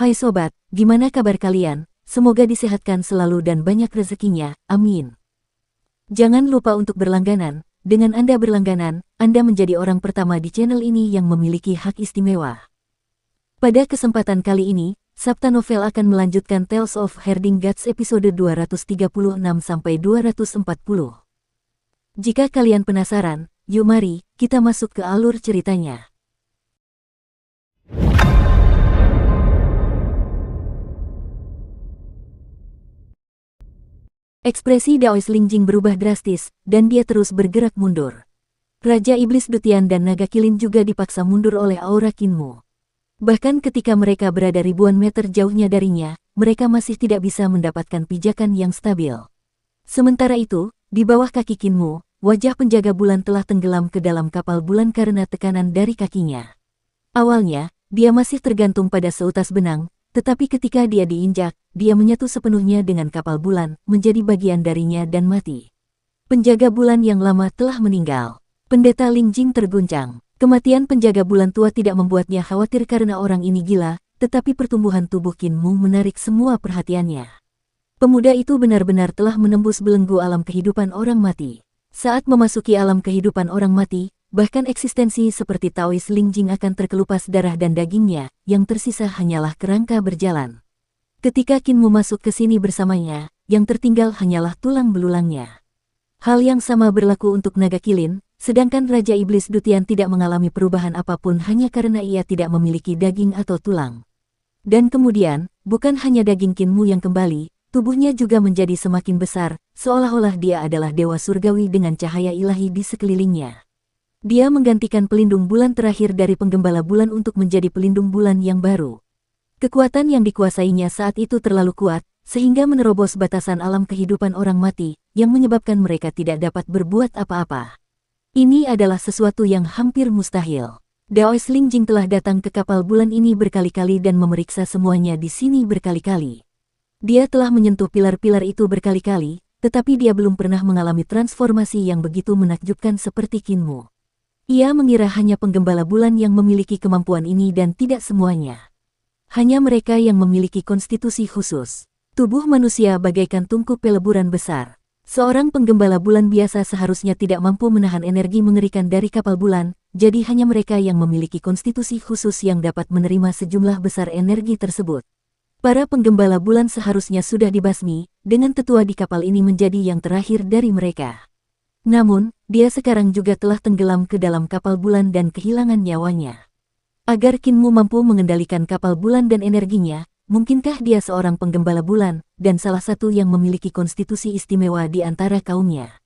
Hai sobat, gimana kabar kalian? Semoga disehatkan selalu dan banyak rezekinya, amin. Jangan lupa untuk berlangganan. Dengan Anda berlangganan, Anda menjadi orang pertama di channel ini yang memiliki hak istimewa. Pada kesempatan kali ini, Sabta Novel akan melanjutkan Tales of Herding Gods episode 236-240. Jika kalian penasaran, yuk mari kita masuk ke alur ceritanya. Ekspresi Daois Lingjing berubah drastis, dan dia terus bergerak mundur. Raja Iblis Dutian dan Naga Kilin juga dipaksa mundur oleh aura Kinmu. Bahkan ketika mereka berada ribuan meter jauhnya darinya, mereka masih tidak bisa mendapatkan pijakan yang stabil. Sementara itu, di bawah kaki Kinmu, wajah penjaga bulan telah tenggelam ke dalam kapal bulan karena tekanan dari kakinya. Awalnya, dia masih tergantung pada seutas benang, tetapi ketika dia diinjak, dia menyatu sepenuhnya dengan kapal bulan, menjadi bagian darinya dan mati. Penjaga bulan yang lama telah meninggal. Pendeta Lingjing terguncang. Kematian penjaga bulan tua tidak membuatnya khawatir karena orang ini gila, tetapi pertumbuhan tubuh Kinmu menarik semua perhatiannya. Pemuda itu benar-benar telah menembus belenggu alam kehidupan orang mati. Saat memasuki alam kehidupan orang mati, bahkan eksistensi seperti Taois Lingjing akan terkelupas darah dan dagingnya, yang tersisa hanyalah kerangka berjalan. Ketika Kinmu masuk ke sini bersamanya, yang tertinggal hanyalah tulang belulangnya. Hal yang sama berlaku untuk Naga Kilin, sedangkan Raja Iblis Dutian tidak mengalami perubahan apapun hanya karena ia tidak memiliki daging atau tulang. Dan kemudian, bukan hanya daging Kinmu yang kembali, tubuhnya juga menjadi semakin besar, seolah-olah dia adalah dewa surgawi dengan cahaya ilahi di sekelilingnya. Dia menggantikan pelindung bulan terakhir dari penggembala bulan untuk menjadi pelindung bulan yang baru. Kekuatan yang dikuasainya saat itu terlalu kuat, sehingga menerobos batasan alam kehidupan orang mati, yang menyebabkan mereka tidak dapat berbuat apa-apa. Ini adalah sesuatu yang hampir mustahil. Daois Lingjing telah datang ke kapal bulan ini berkali-kali dan memeriksa semuanya di sini berkali-kali. Dia telah menyentuh pilar-pilar itu berkali-kali, tetapi dia belum pernah mengalami transformasi yang begitu menakjubkan seperti Kinmu. Ia mengira hanya penggembala bulan yang memiliki kemampuan ini dan tidak semuanya. Hanya mereka yang memiliki konstitusi khusus. Tubuh manusia bagaikan tungku peleburan besar. Seorang penggembala bulan biasa seharusnya tidak mampu menahan energi mengerikan dari kapal bulan, jadi hanya mereka yang memiliki konstitusi khusus yang dapat menerima sejumlah besar energi tersebut. Para penggembala bulan seharusnya sudah dibasmi, dengan tetua di kapal ini menjadi yang terakhir dari mereka. Namun, dia sekarang juga telah tenggelam ke dalam kapal bulan dan kehilangan nyawanya. Agar Kinmu mampu mengendalikan kapal bulan dan energinya, mungkinkah dia seorang penggembala bulan, dan salah satu yang memiliki konstitusi istimewa di antara kaumnya?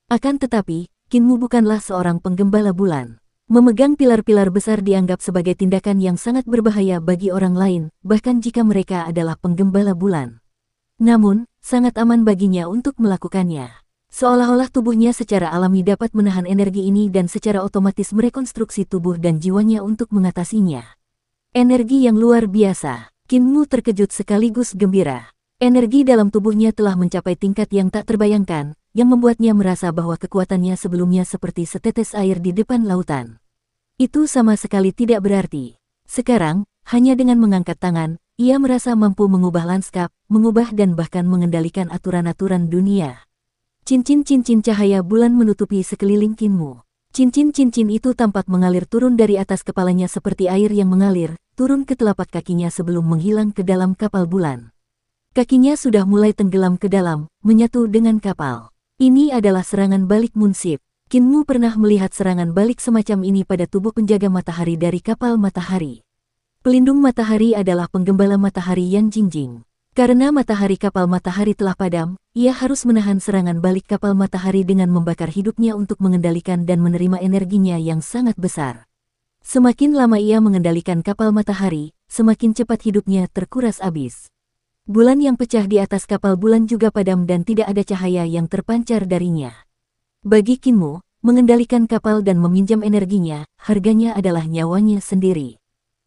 Akan tetapi, Kinmu bukanlah seorang penggembala bulan. Memegang pilar-pilar besar dianggap sebagai tindakan yang sangat berbahaya bagi orang lain, bahkan jika mereka adalah penggembala bulan. Namun, sangat aman baginya untuk melakukannya. Seolah-olah tubuhnya secara alami dapat menahan energi ini dan secara otomatis merekonstruksi tubuh dan jiwanya untuk mengatasinya. Energi yang luar biasa. Kinmu terkejut sekaligus gembira. Energi dalam tubuhnya telah mencapai tingkat yang tak terbayangkan, yang membuatnya merasa bahwa kekuatannya sebelumnya seperti setetes air di depan lautan. Itu sama sekali tidak berarti. Sekarang, hanya dengan mengangkat tangan, ia merasa mampu mengubah lanskap, mengubah dan bahkan mengendalikan aturan-aturan dunia. Cincin-cincin cahaya bulan menutupi sekeliling Kinmu. Cincin-cincin itu tampak mengalir turun dari atas kepalanya seperti air yang mengalir, turun ke telapak kakinya sebelum menghilang ke dalam kapal bulan. Kakinya sudah mulai tenggelam ke dalam, menyatu dengan kapal. Ini adalah serangan balik Munsip. Kinmu pernah melihat serangan balik semacam ini pada tubuh penjaga matahari dari kapal matahari. Pelindung matahari adalah penggembala matahari Yan Jingjing. Karena matahari kapal matahari telah padam, ia harus menahan serangan balik kapal matahari dengan membakar hidupnya untuk mengendalikan dan menerima energinya yang sangat besar. Semakin lama ia mengendalikan kapal matahari, semakin cepat hidupnya terkuras habis. Bulan yang pecah di atas kapal bulan juga padam dan tidak ada cahaya yang terpancar darinya. Bagi Kinmu, mengendalikan kapal dan meminjam energinya, harganya adalah nyawanya sendiri.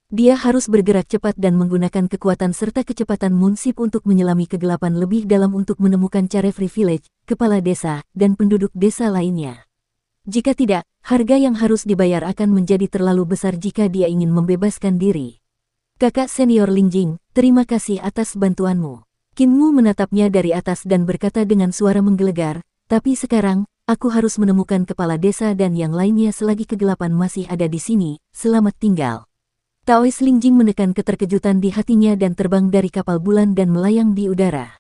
Dia harus bergerak cepat dan menggunakan kekuatan serta kecepatan Munsip untuk menyelami kegelapan lebih dalam untuk menemukan Carefree Village, kepala desa, dan penduduk desa lainnya. Jika tidak, harga yang harus dibayar akan menjadi terlalu besar jika dia ingin membebaskan diri. Kakak senior Lingjing, terima kasih atas bantuanmu. Kinmu menatapnya dari atas dan berkata dengan suara menggelegar, tapi sekarang, aku harus menemukan kepala desa dan yang lainnya selagi kegelapan masih ada di sini, selamat tinggal. Taois Lingjing menekan keterkejutan di hatinya dan terbang dari kapal bulan dan melayang di udara.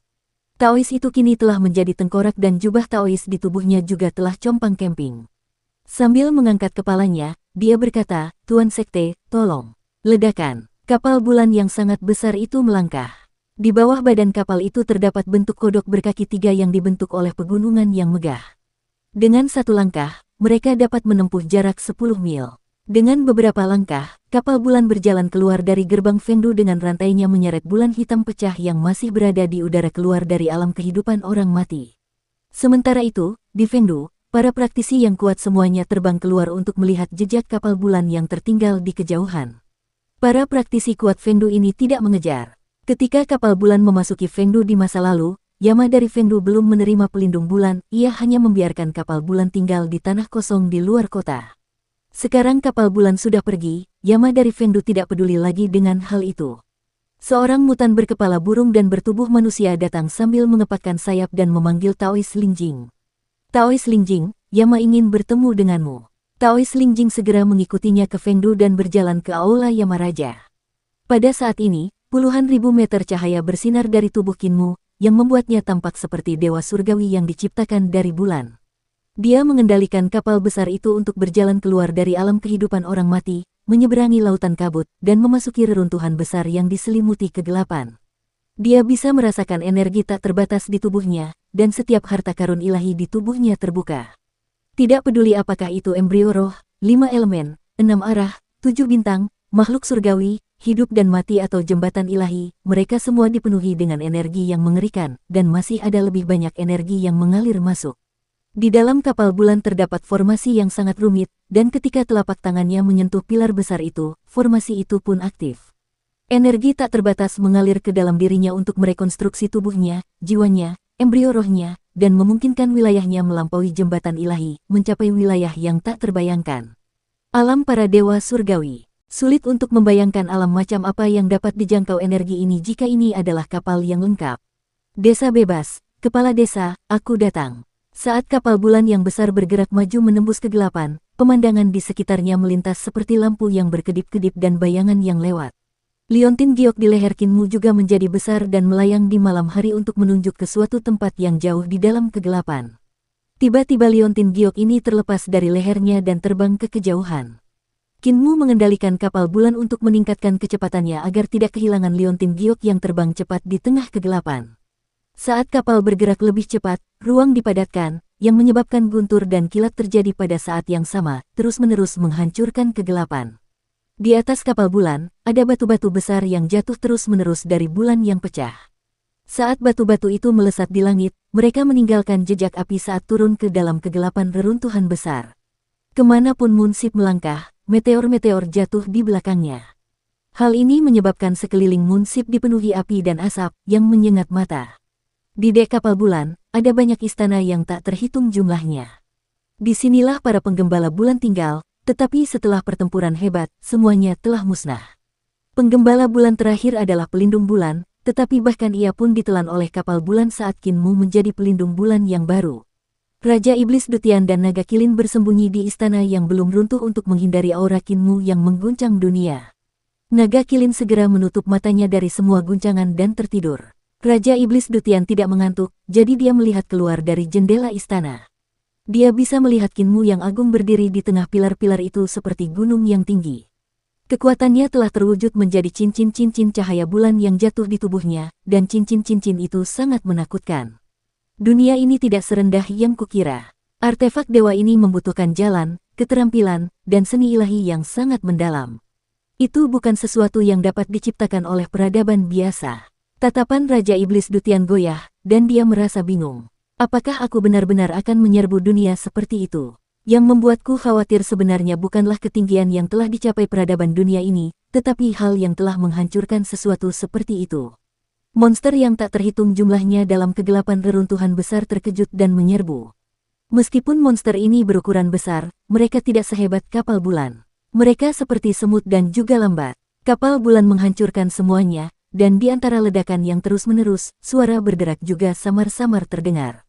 Taois itu kini telah menjadi tengkorak dan jubah Taois di tubuhnya juga telah compang-camping. Sambil mengangkat kepalanya, dia berkata, Tuan Sekte, tolong. Ledakan. Kapal bulan yang sangat besar itu melangkah. Di bawah badan kapal itu terdapat bentuk kodok berkaki 3 yang dibentuk oleh pegunungan yang megah. Dengan satu langkah, mereka dapat menempuh jarak 10 mil. Dengan beberapa langkah, kapal bulan berjalan keluar dari gerbang Fengdu dengan rantainya menyeret bulan hitam pecah yang masih berada di udara keluar dari alam kehidupan orang mati. Sementara itu, di Fengdu, para praktisi yang kuat semuanya terbang keluar untuk melihat jejak kapal bulan yang tertinggal di kejauhan. Para praktisi kuat Fengdu ini tidak mengejar. Ketika kapal bulan memasuki Fengdu di masa lalu, Yama dari Fengdu belum menerima pelindung bulan, ia hanya membiarkan kapal bulan tinggal di tanah kosong di luar kota. Sekarang kapal bulan sudah pergi, Yama dari Fengdu tidak peduli lagi dengan hal itu. Seorang mutan berkepala burung dan bertubuh manusia datang sambil mengepakkan sayap dan memanggil Taois Lingjing. Taois Lingjing, Yama ingin bertemu denganmu. Taois Lingjing segera mengikutinya ke Fengdu dan berjalan ke Aula Yamaraja. Pada saat ini, puluhan ribu meter cahaya bersinar dari tubuh Kinmu, yang membuatnya tampak seperti dewa surgawi yang diciptakan dari bulan. Dia mengendalikan kapal besar itu untuk berjalan keluar dari alam kehidupan orang mati, menyeberangi lautan kabut, dan memasuki reruntuhan besar yang diselimuti kegelapan. Dia bisa merasakan energi tak terbatas di tubuhnya, dan setiap harta karun ilahi di tubuhnya terbuka. Tidak peduli apakah itu embrio roh, 5 elemen, 6 arah, 7 bintang, makhluk surgawi, hidup dan mati atau jembatan ilahi, mereka semua dipenuhi dengan energi yang mengerikan, dan masih ada lebih banyak energi yang mengalir masuk. Di dalam kapal bulan terdapat formasi yang sangat rumit, dan ketika telapak tangannya menyentuh pilar besar itu, formasi itu pun aktif. Energi tak terbatas mengalir ke dalam dirinya untuk merekonstruksi tubuhnya, jiwanya, embrio rohnya, dan memungkinkan wilayahnya melampaui jembatan ilahi, mencapai wilayah yang tak terbayangkan. Alam para dewa surgawi. Sulit untuk membayangkan alam macam apa yang dapat dijangkau energi ini jika ini adalah kapal yang lengkap. Desa bebas, kepala desa, aku datang. Saat kapal bulan yang besar bergerak maju menembus kegelapan, pemandangan di sekitarnya melintas seperti lampu yang berkedip-kedip dan bayangan yang lewat. Liontin giok di leher Kinmu juga menjadi besar dan melayang di malam hari untuk menunjuk ke suatu tempat yang jauh di dalam kegelapan. Tiba-tiba liontin giok ini terlepas dari lehernya dan terbang ke kejauhan. Kinmu mengendalikan kapal bulan untuk meningkatkan kecepatannya agar tidak kehilangan liontin giok yang terbang cepat di tengah kegelapan. Saat kapal bergerak lebih cepat, ruang dipadatkan, yang menyebabkan guntur dan kilat terjadi pada saat yang sama, terus-menerus menghancurkan kegelapan. Di atas kapal bulan, ada batu-batu besar yang jatuh terus-menerus dari bulan yang pecah. Saat batu-batu itu melesat di langit, mereka meninggalkan jejak api saat turun ke dalam kegelapan reruntuhan besar. Kemanapun Munsip melangkah, meteor-meteor jatuh di belakangnya. Hal ini menyebabkan sekeliling Munsip dipenuhi api dan asap yang menyengat mata. Di dek kapal bulan, ada banyak istana yang tak terhitung jumlahnya. Disinilah para penggembala bulan tinggal, tetapi setelah pertempuran hebat, semuanya telah musnah. Penggembala bulan terakhir adalah pelindung bulan, tetapi bahkan ia pun ditelan oleh kapal bulan saat Kinmu menjadi pelindung bulan yang baru. Raja Iblis Dutian dan Naga Kilin bersembunyi di istana yang belum runtuh untuk menghindari aura Kinmu yang mengguncang dunia. Naga Kilin segera menutup matanya dari semua guncangan dan tertidur. Raja Iblis Dutian tidak mengantuk, jadi dia melihat keluar dari jendela istana. Dia bisa melihat Kinmu yang agung berdiri di tengah pilar-pilar itu seperti gunung yang tinggi. Kekuatannya telah terwujud menjadi cincin-cincin cahaya bulan yang jatuh di tubuhnya, dan cincin-cincin itu sangat menakutkan. Dunia ini tidak serendah yang kukira. Artefak dewa ini membutuhkan jalan, keterampilan, dan seni ilahi yang sangat mendalam. Itu bukan sesuatu yang dapat diciptakan oleh peradaban biasa. Tatapan Raja Iblis Dutian goyah, dan dia merasa bingung. Apakah aku benar-benar akan menyerbu dunia seperti itu? Yang membuatku khawatir sebenarnya bukanlah ketinggian yang telah dicapai peradaban dunia ini, tetapi hal yang telah menghancurkan sesuatu seperti itu. Monster yang tak terhitung jumlahnya dalam kegelapan reruntuhan besar terkejut dan menyerbu. Meskipun monster ini berukuran besar, mereka tidak sehebat kapal bulan. Mereka seperti semut dan juga lambat. Kapal bulan menghancurkan semuanya, dan di antara ledakan yang terus-menerus, suara berderak juga samar-samar terdengar.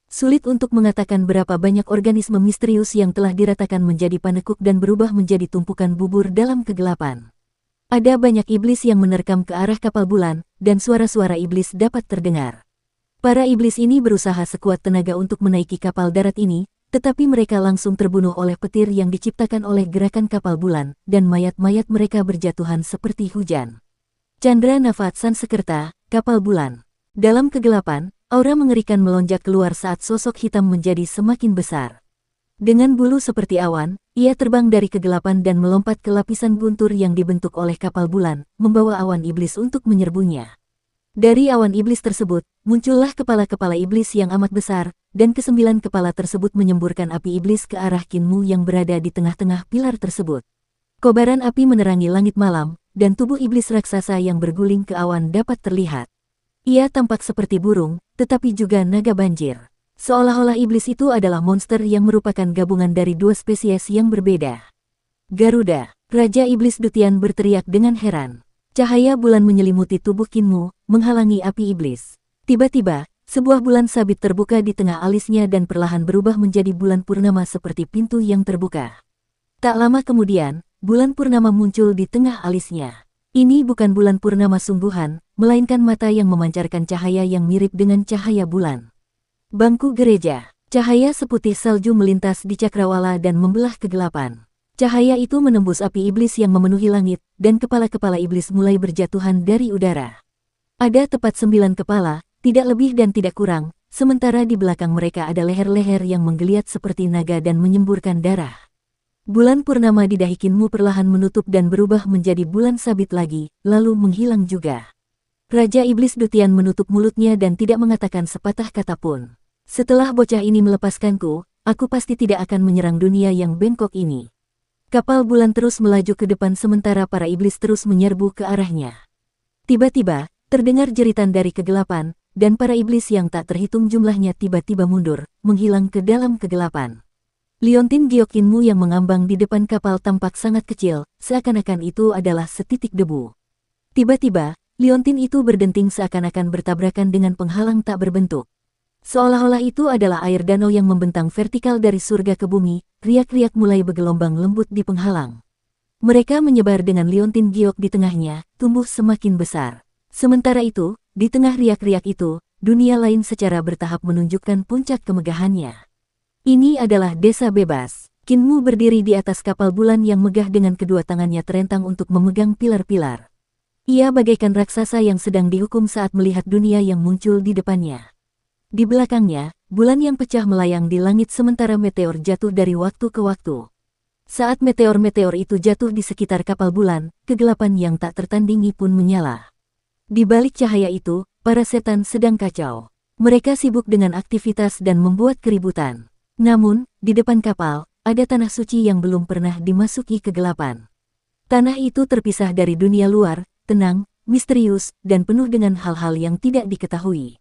Sulit untuk mengatakan berapa banyak organisme misterius yang telah diratakan menjadi panekuk dan berubah menjadi tumpukan bubur dalam kegelapan. Ada banyak iblis yang menerkam ke arah kapal bulan, dan suara-suara iblis dapat terdengar. Para iblis ini berusaha sekuat tenaga untuk menaiki kapal darat ini, tetapi mereka langsung terbunuh oleh petir yang diciptakan oleh gerakan kapal bulan, dan mayat-mayat mereka berjatuhan seperti hujan. Chandra Nafat Sansekerta, kapal bulan. Dalam kegelapan, aura mengerikan melonjak keluar saat sosok hitam menjadi semakin besar. Dengan bulu seperti awan, ia terbang dari kegelapan dan melompat ke lapisan guntur yang dibentuk oleh kapal bulan, membawa awan iblis untuk menyerbunya. Dari awan iblis tersebut, muncullah kepala-kepala iblis yang amat besar, dan kesembilan kepala tersebut menyemburkan api iblis ke arah Kinmu yang berada di tengah-tengah pilar tersebut. Kobaran api menerangi langit malam, dan tubuh iblis raksasa yang berguling ke awan dapat terlihat. Ia tampak seperti burung, tetapi juga naga banjir. Seolah-olah iblis itu adalah monster yang merupakan gabungan dari dua spesies yang berbeda. Garuda, Raja Iblis Dutian berteriak dengan heran. Cahaya bulan menyelimuti tubuh Kinmu, menghalangi api iblis. Tiba-tiba, sebuah bulan sabit terbuka di tengah alisnya dan perlahan berubah menjadi bulan purnama seperti pintu yang terbuka. Tak lama kemudian, bulan purnama muncul di tengah alisnya. Ini bukan bulan purnama sungguhan, melainkan mata yang memancarkan cahaya yang mirip dengan cahaya bulan. Bangku gereja, cahaya seputih salju melintas di cakrawala dan membelah kegelapan. Cahaya itu menembus api iblis yang memenuhi langit, dan kepala-kepala iblis mulai berjatuhan dari udara. Ada tepat 9 kepala, tidak lebih dan tidak kurang, sementara di belakang mereka ada leher-leher yang menggeliat seperti naga dan menyemburkan darah. Bulan purnama di dahi Kinmu perlahan menutup dan berubah menjadi bulan sabit lagi, lalu menghilang juga. Raja Iblis Dutian menutup mulutnya dan tidak mengatakan sepatah kata pun. Setelah bocah ini melepaskanku, aku pasti tidak akan menyerang dunia yang bengkok ini. Kapal bulan terus melaju ke depan sementara para iblis terus menyerbu ke arahnya. Tiba-tiba, terdengar jeritan dari kegelapan, dan para iblis yang tak terhitung jumlahnya tiba-tiba mundur, menghilang ke dalam kegelapan. Liontin Giok Kinmu yang mengambang di depan kapal tampak sangat kecil, seakan-akan itu adalah setitik debu. Tiba-tiba, liontin itu berdenting seakan-akan bertabrakan dengan penghalang tak berbentuk. Seolah-olah itu adalah air danau yang membentang vertikal dari surga ke bumi, riak-riak mulai bergelombang lembut di penghalang. Mereka menyebar dengan liontin Giok di tengahnya, tumbuh semakin besar. Sementara itu, di tengah riak-riak itu, dunia lain secara bertahap menunjukkan puncak kemegahannya. Ini adalah desa bebas. Kinmu berdiri di atas kapal bulan yang megah dengan kedua tangannya terentang untuk memegang pilar-pilar. Ia bagaikan raksasa yang sedang dihukum saat melihat dunia yang muncul di depannya. Di belakangnya, bulan yang pecah melayang di langit sementara meteor jatuh dari waktu ke waktu. Saat meteor-meteor itu jatuh di sekitar kapal bulan, kegelapan yang tak tertandingi pun menyala. Di balik cahaya itu, para setan sedang kacau. Mereka sibuk dengan aktivitas dan membuat keributan. Namun, di depan kapal, ada tanah suci yang belum pernah dimasuki kegelapan. Tanah itu terpisah dari dunia luar, tenang, misterius, dan penuh dengan hal-hal yang tidak diketahui.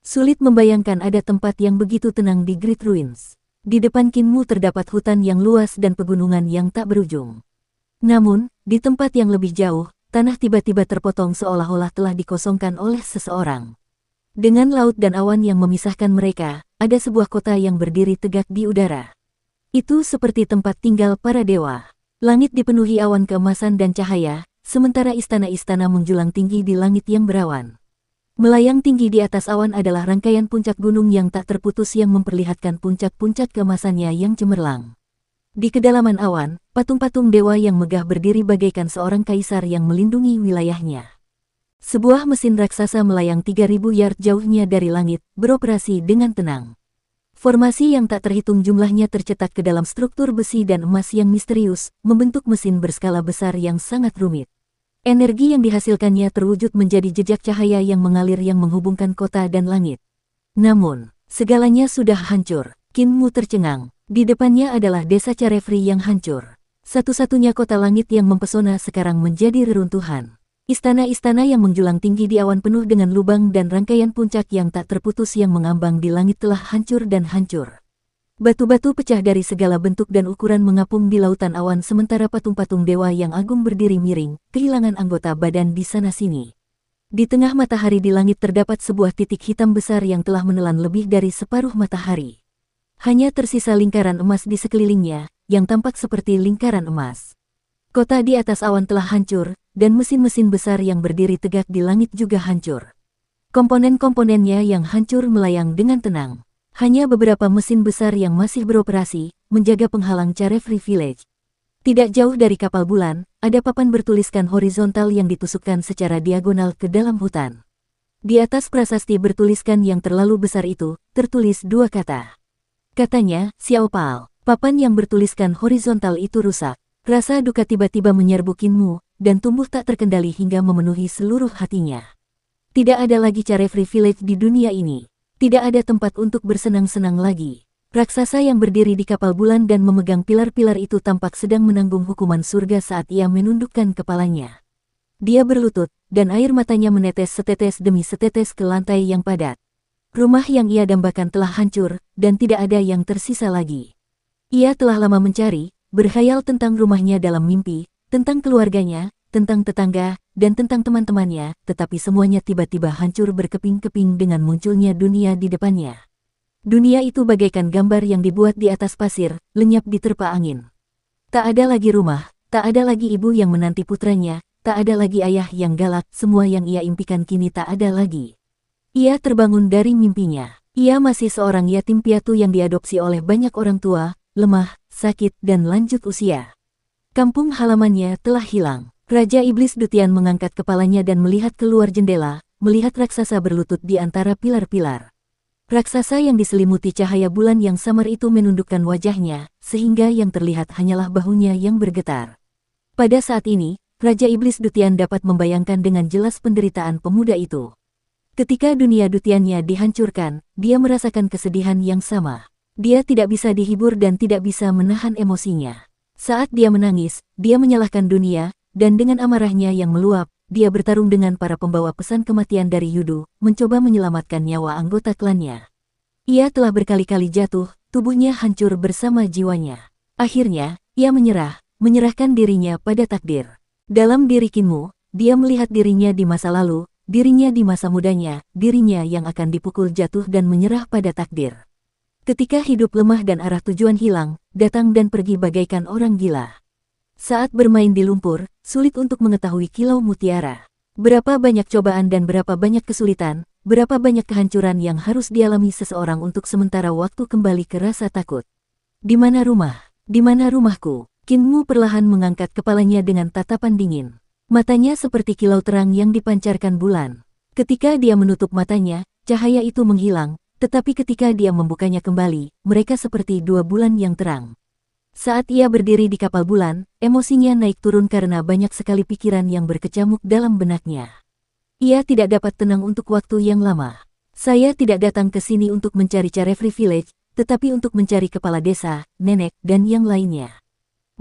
Sulit membayangkan ada tempat yang begitu tenang di Great Ruins. Di depan Kinmu terdapat hutan yang luas dan pegunungan yang tak berujung. Namun, di tempat yang lebih jauh, tanah tiba-tiba terpotong seolah-olah telah dikosongkan oleh seseorang. Dengan laut dan awan yang memisahkan mereka, ada sebuah kota yang berdiri tegak di udara. Itu seperti tempat tinggal para dewa. Langit dipenuhi awan keemasan dan cahaya, sementara istana-istana menjulang tinggi di langit yang berawan. Melayang tinggi di atas awan adalah rangkaian puncak gunung yang tak terputus yang memperlihatkan puncak-puncak keemasannya yang cemerlang. Di kedalaman awan, patung-patung dewa yang megah berdiri bagaikan seorang kaisar yang melindungi wilayahnya. Sebuah mesin raksasa melayang 3000 yard jauhnya dari langit, beroperasi dengan tenang. Formasi yang tak terhitung jumlahnya tercetak ke dalam struktur besi dan emas yang misterius, membentuk mesin berskala besar yang sangat rumit. Energi yang dihasilkannya terwujud menjadi jejak cahaya yang mengalir yang menghubungkan kota dan langit. Namun, segalanya sudah hancur. Kinmu tercengang. Di depannya adalah desa Carefree yang hancur. Satu-satunya kota langit yang mempesona sekarang menjadi reruntuhan. Istana-istana yang menjulang tinggi di awan penuh dengan lubang dan rangkaian puncak yang tak terputus yang mengambang di langit telah hancur dan hancur. Batu-batu pecah dari segala bentuk dan ukuran mengapung di lautan awan sementara patung-patung dewa yang agung berdiri miring, kehilangan anggota badan di sana-sini. Di tengah matahari di langit terdapat sebuah titik hitam besar yang telah menelan lebih dari separuh matahari. Hanya tersisa lingkaran emas di sekelilingnya, yang tampak seperti lingkaran emas. Kota di atas awan telah hancur, dan mesin-mesin besar yang berdiri tegak di langit juga hancur. Komponen-komponennya yang hancur melayang dengan tenang. Hanya beberapa mesin besar yang masih beroperasi, menjaga penghalang Carefree Village. Tidak jauh dari kapal bulan, ada papan bertuliskan horizontal yang ditusukkan secara diagonal ke dalam hutan. Di atas prasasti bertuliskan yang terlalu besar itu, tertulis dua kata. Katanya, Xiao Pal. Papan yang bertuliskan horizontal itu rusak. Rasa duka tiba-tiba menyerbu Kinmu, dan tumbuh tak terkendali hingga memenuhi seluruh hatinya. Tidak ada lagi Carefree Village di dunia ini. Tidak ada tempat untuk bersenang-senang lagi. Raksasa yang berdiri di kapal bulan dan memegang pilar-pilar itu tampak sedang menanggung hukuman surga saat ia menundukkan kepalanya. Dia berlutut, dan air matanya menetes setetes demi setetes ke lantai yang padat. Rumah yang ia dambakan telah hancur, dan tidak ada yang tersisa lagi. Ia telah lama mencari, berkhayal tentang rumahnya dalam mimpi, tentang keluarganya, tentang tetangga, dan tentang teman-temannya, tetapi semuanya tiba-tiba hancur berkeping-keping dengan munculnya dunia di depannya. Dunia itu bagaikan gambar yang dibuat di atas pasir, lenyap diterpa angin. Tak ada lagi rumah, tak ada lagi ibu yang menanti putranya, tak ada lagi ayah yang galak, semua yang ia impikan kini tak ada lagi. Ia terbangun dari mimpinya. Ia masih seorang yatim piatu yang diadopsi oleh banyak orang tua, lemah, sakit, dan lanjut usia. Kampung halamannya telah hilang. Raja Iblis Dutian mengangkat kepalanya dan melihat keluar jendela, melihat raksasa berlutut di antara pilar-pilar. Raksasa yang diselimuti cahaya bulan yang samar itu menundukkan wajahnya, sehingga yang terlihat hanyalah bahunya yang bergetar. Pada saat ini, Raja Iblis Dutian dapat membayangkan dengan jelas penderitaan pemuda itu. Ketika dunia Dutiannya dihancurkan, dia merasakan kesedihan yang sama. Dia tidak bisa dihibur dan tidak bisa menahan emosinya. Saat dia menangis, dia menyalahkan dunia, dan dengan amarahnya yang meluap, dia bertarung dengan para pembawa pesan kematian dari Yudu, mencoba menyelamatkan nyawa anggota klannya. Ia telah berkali-kali jatuh, tubuhnya hancur bersama jiwanya. Akhirnya, ia menyerahkan dirinya pada takdir. Dalam diri Kinmu, dia melihat dirinya di masa lalu, dirinya di masa mudanya, dirinya yang akan dipukul jatuh dan menyerah pada takdir. Ketika hidup lemah dan arah tujuan hilang, datang dan pergi bagaikan orang gila. Saat bermain di lumpur, sulit untuk mengetahui kilau mutiara. Berapa banyak cobaan dan berapa banyak kesulitan, berapa banyak kehancuran yang harus dialami seseorang untuk sementara waktu kembali ke rasa takut. Di mana rumah? Di mana rumahku? Kinmu perlahan mengangkat kepalanya dengan tatapan dingin. Matanya seperti kilau terang yang dipancarkan bulan. Ketika dia menutup matanya, cahaya itu menghilang, tetapi ketika dia membukanya kembali, mereka seperti dua bulan yang terang. Saat ia berdiri di kapal bulan, emosinya naik turun karena banyak sekali pikiran yang berkecamuk dalam benaknya. Ia tidak dapat tenang untuk waktu yang lama. Saya tidak datang ke sini untuk mencari Carefree Village, tetapi untuk mencari kepala desa, nenek, dan yang lainnya.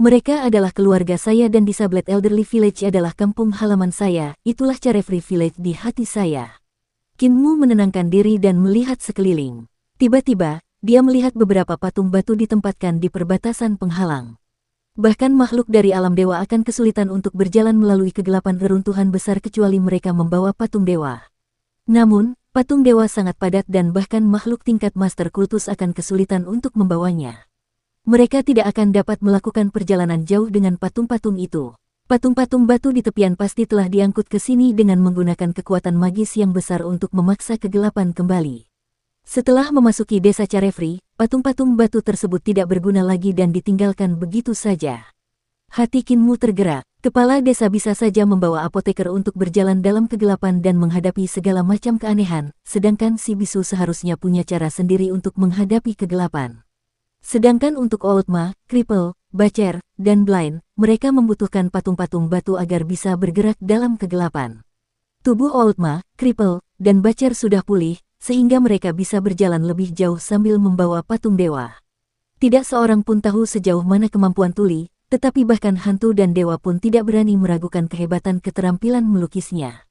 Mereka adalah keluarga saya dan Disablet Elderly Village adalah kampung halaman saya, itulah Carefree Village di hati saya. Kinmu menenangkan diri dan melihat sekeliling. Tiba-tiba, dia melihat beberapa patung batu ditempatkan di perbatasan penghalang. Bahkan makhluk dari alam dewa akan kesulitan untuk berjalan melalui kegelapan reruntuhan besar kecuali mereka membawa patung dewa. Namun, patung dewa sangat padat dan bahkan makhluk tingkat Master Kultus akan kesulitan untuk membawanya. Mereka tidak akan dapat melakukan perjalanan jauh dengan patung-patung itu. Patung-patung batu di tepian pasti telah diangkut ke sini dengan menggunakan kekuatan magis yang besar untuk memaksa kegelapan kembali. Setelah memasuki desa Carefree, patung-patung batu tersebut tidak berguna lagi dan ditinggalkan begitu saja. Hati Kinmu tergerak, kepala desa bisa saja membawa apoteker untuk berjalan dalam kegelapan dan menghadapi segala macam keanehan, sedangkan si bisu seharusnya punya cara sendiri untuk menghadapi kegelapan. Sedangkan untuk Oldma, Cripple, Bacer, dan Blind, mereka membutuhkan patung-patung batu agar bisa bergerak dalam kegelapan. Tubuh Oldma, Cripple, dan Bacer sudah pulih, sehingga mereka bisa berjalan lebih jauh sambil membawa patung dewa. Tidak seorang pun tahu sejauh mana kemampuan Tuli, tetapi bahkan hantu dan dewa pun tidak berani meragukan kehebatan keterampilan melukisnya.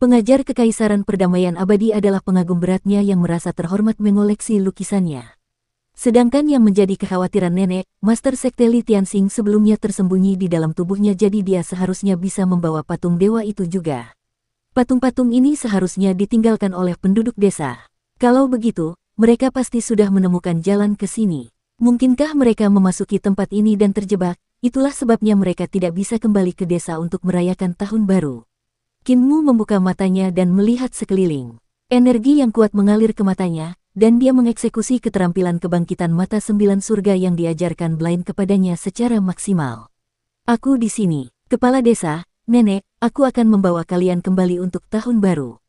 Pengajar Kekaisaran Perdamaian Abadi adalah pengagum beratnya yang merasa terhormat mengoleksi lukisannya. Sedangkan yang menjadi kekhawatiran nenek, Master Sekte Li Tianxing sebelumnya tersembunyi di dalam tubuhnya, jadi dia seharusnya bisa membawa patung dewa itu juga. Patung-patung ini seharusnya ditinggalkan oleh penduduk desa. Kalau begitu, mereka pasti sudah menemukan jalan ke sini. Mungkinkah mereka memasuki tempat ini dan terjebak? Itulah sebabnya mereka tidak bisa kembali ke desa untuk merayakan tahun baru. Qin Mu membuka matanya dan melihat sekeliling. Energi yang kuat mengalir ke matanya, dan dia mengeksekusi keterampilan kebangkitan mata 9 surga yang diajarkan Blaine kepadanya secara maksimal. Aku di sini, kepala desa, nenek, aku akan membawa kalian kembali untuk tahun baru.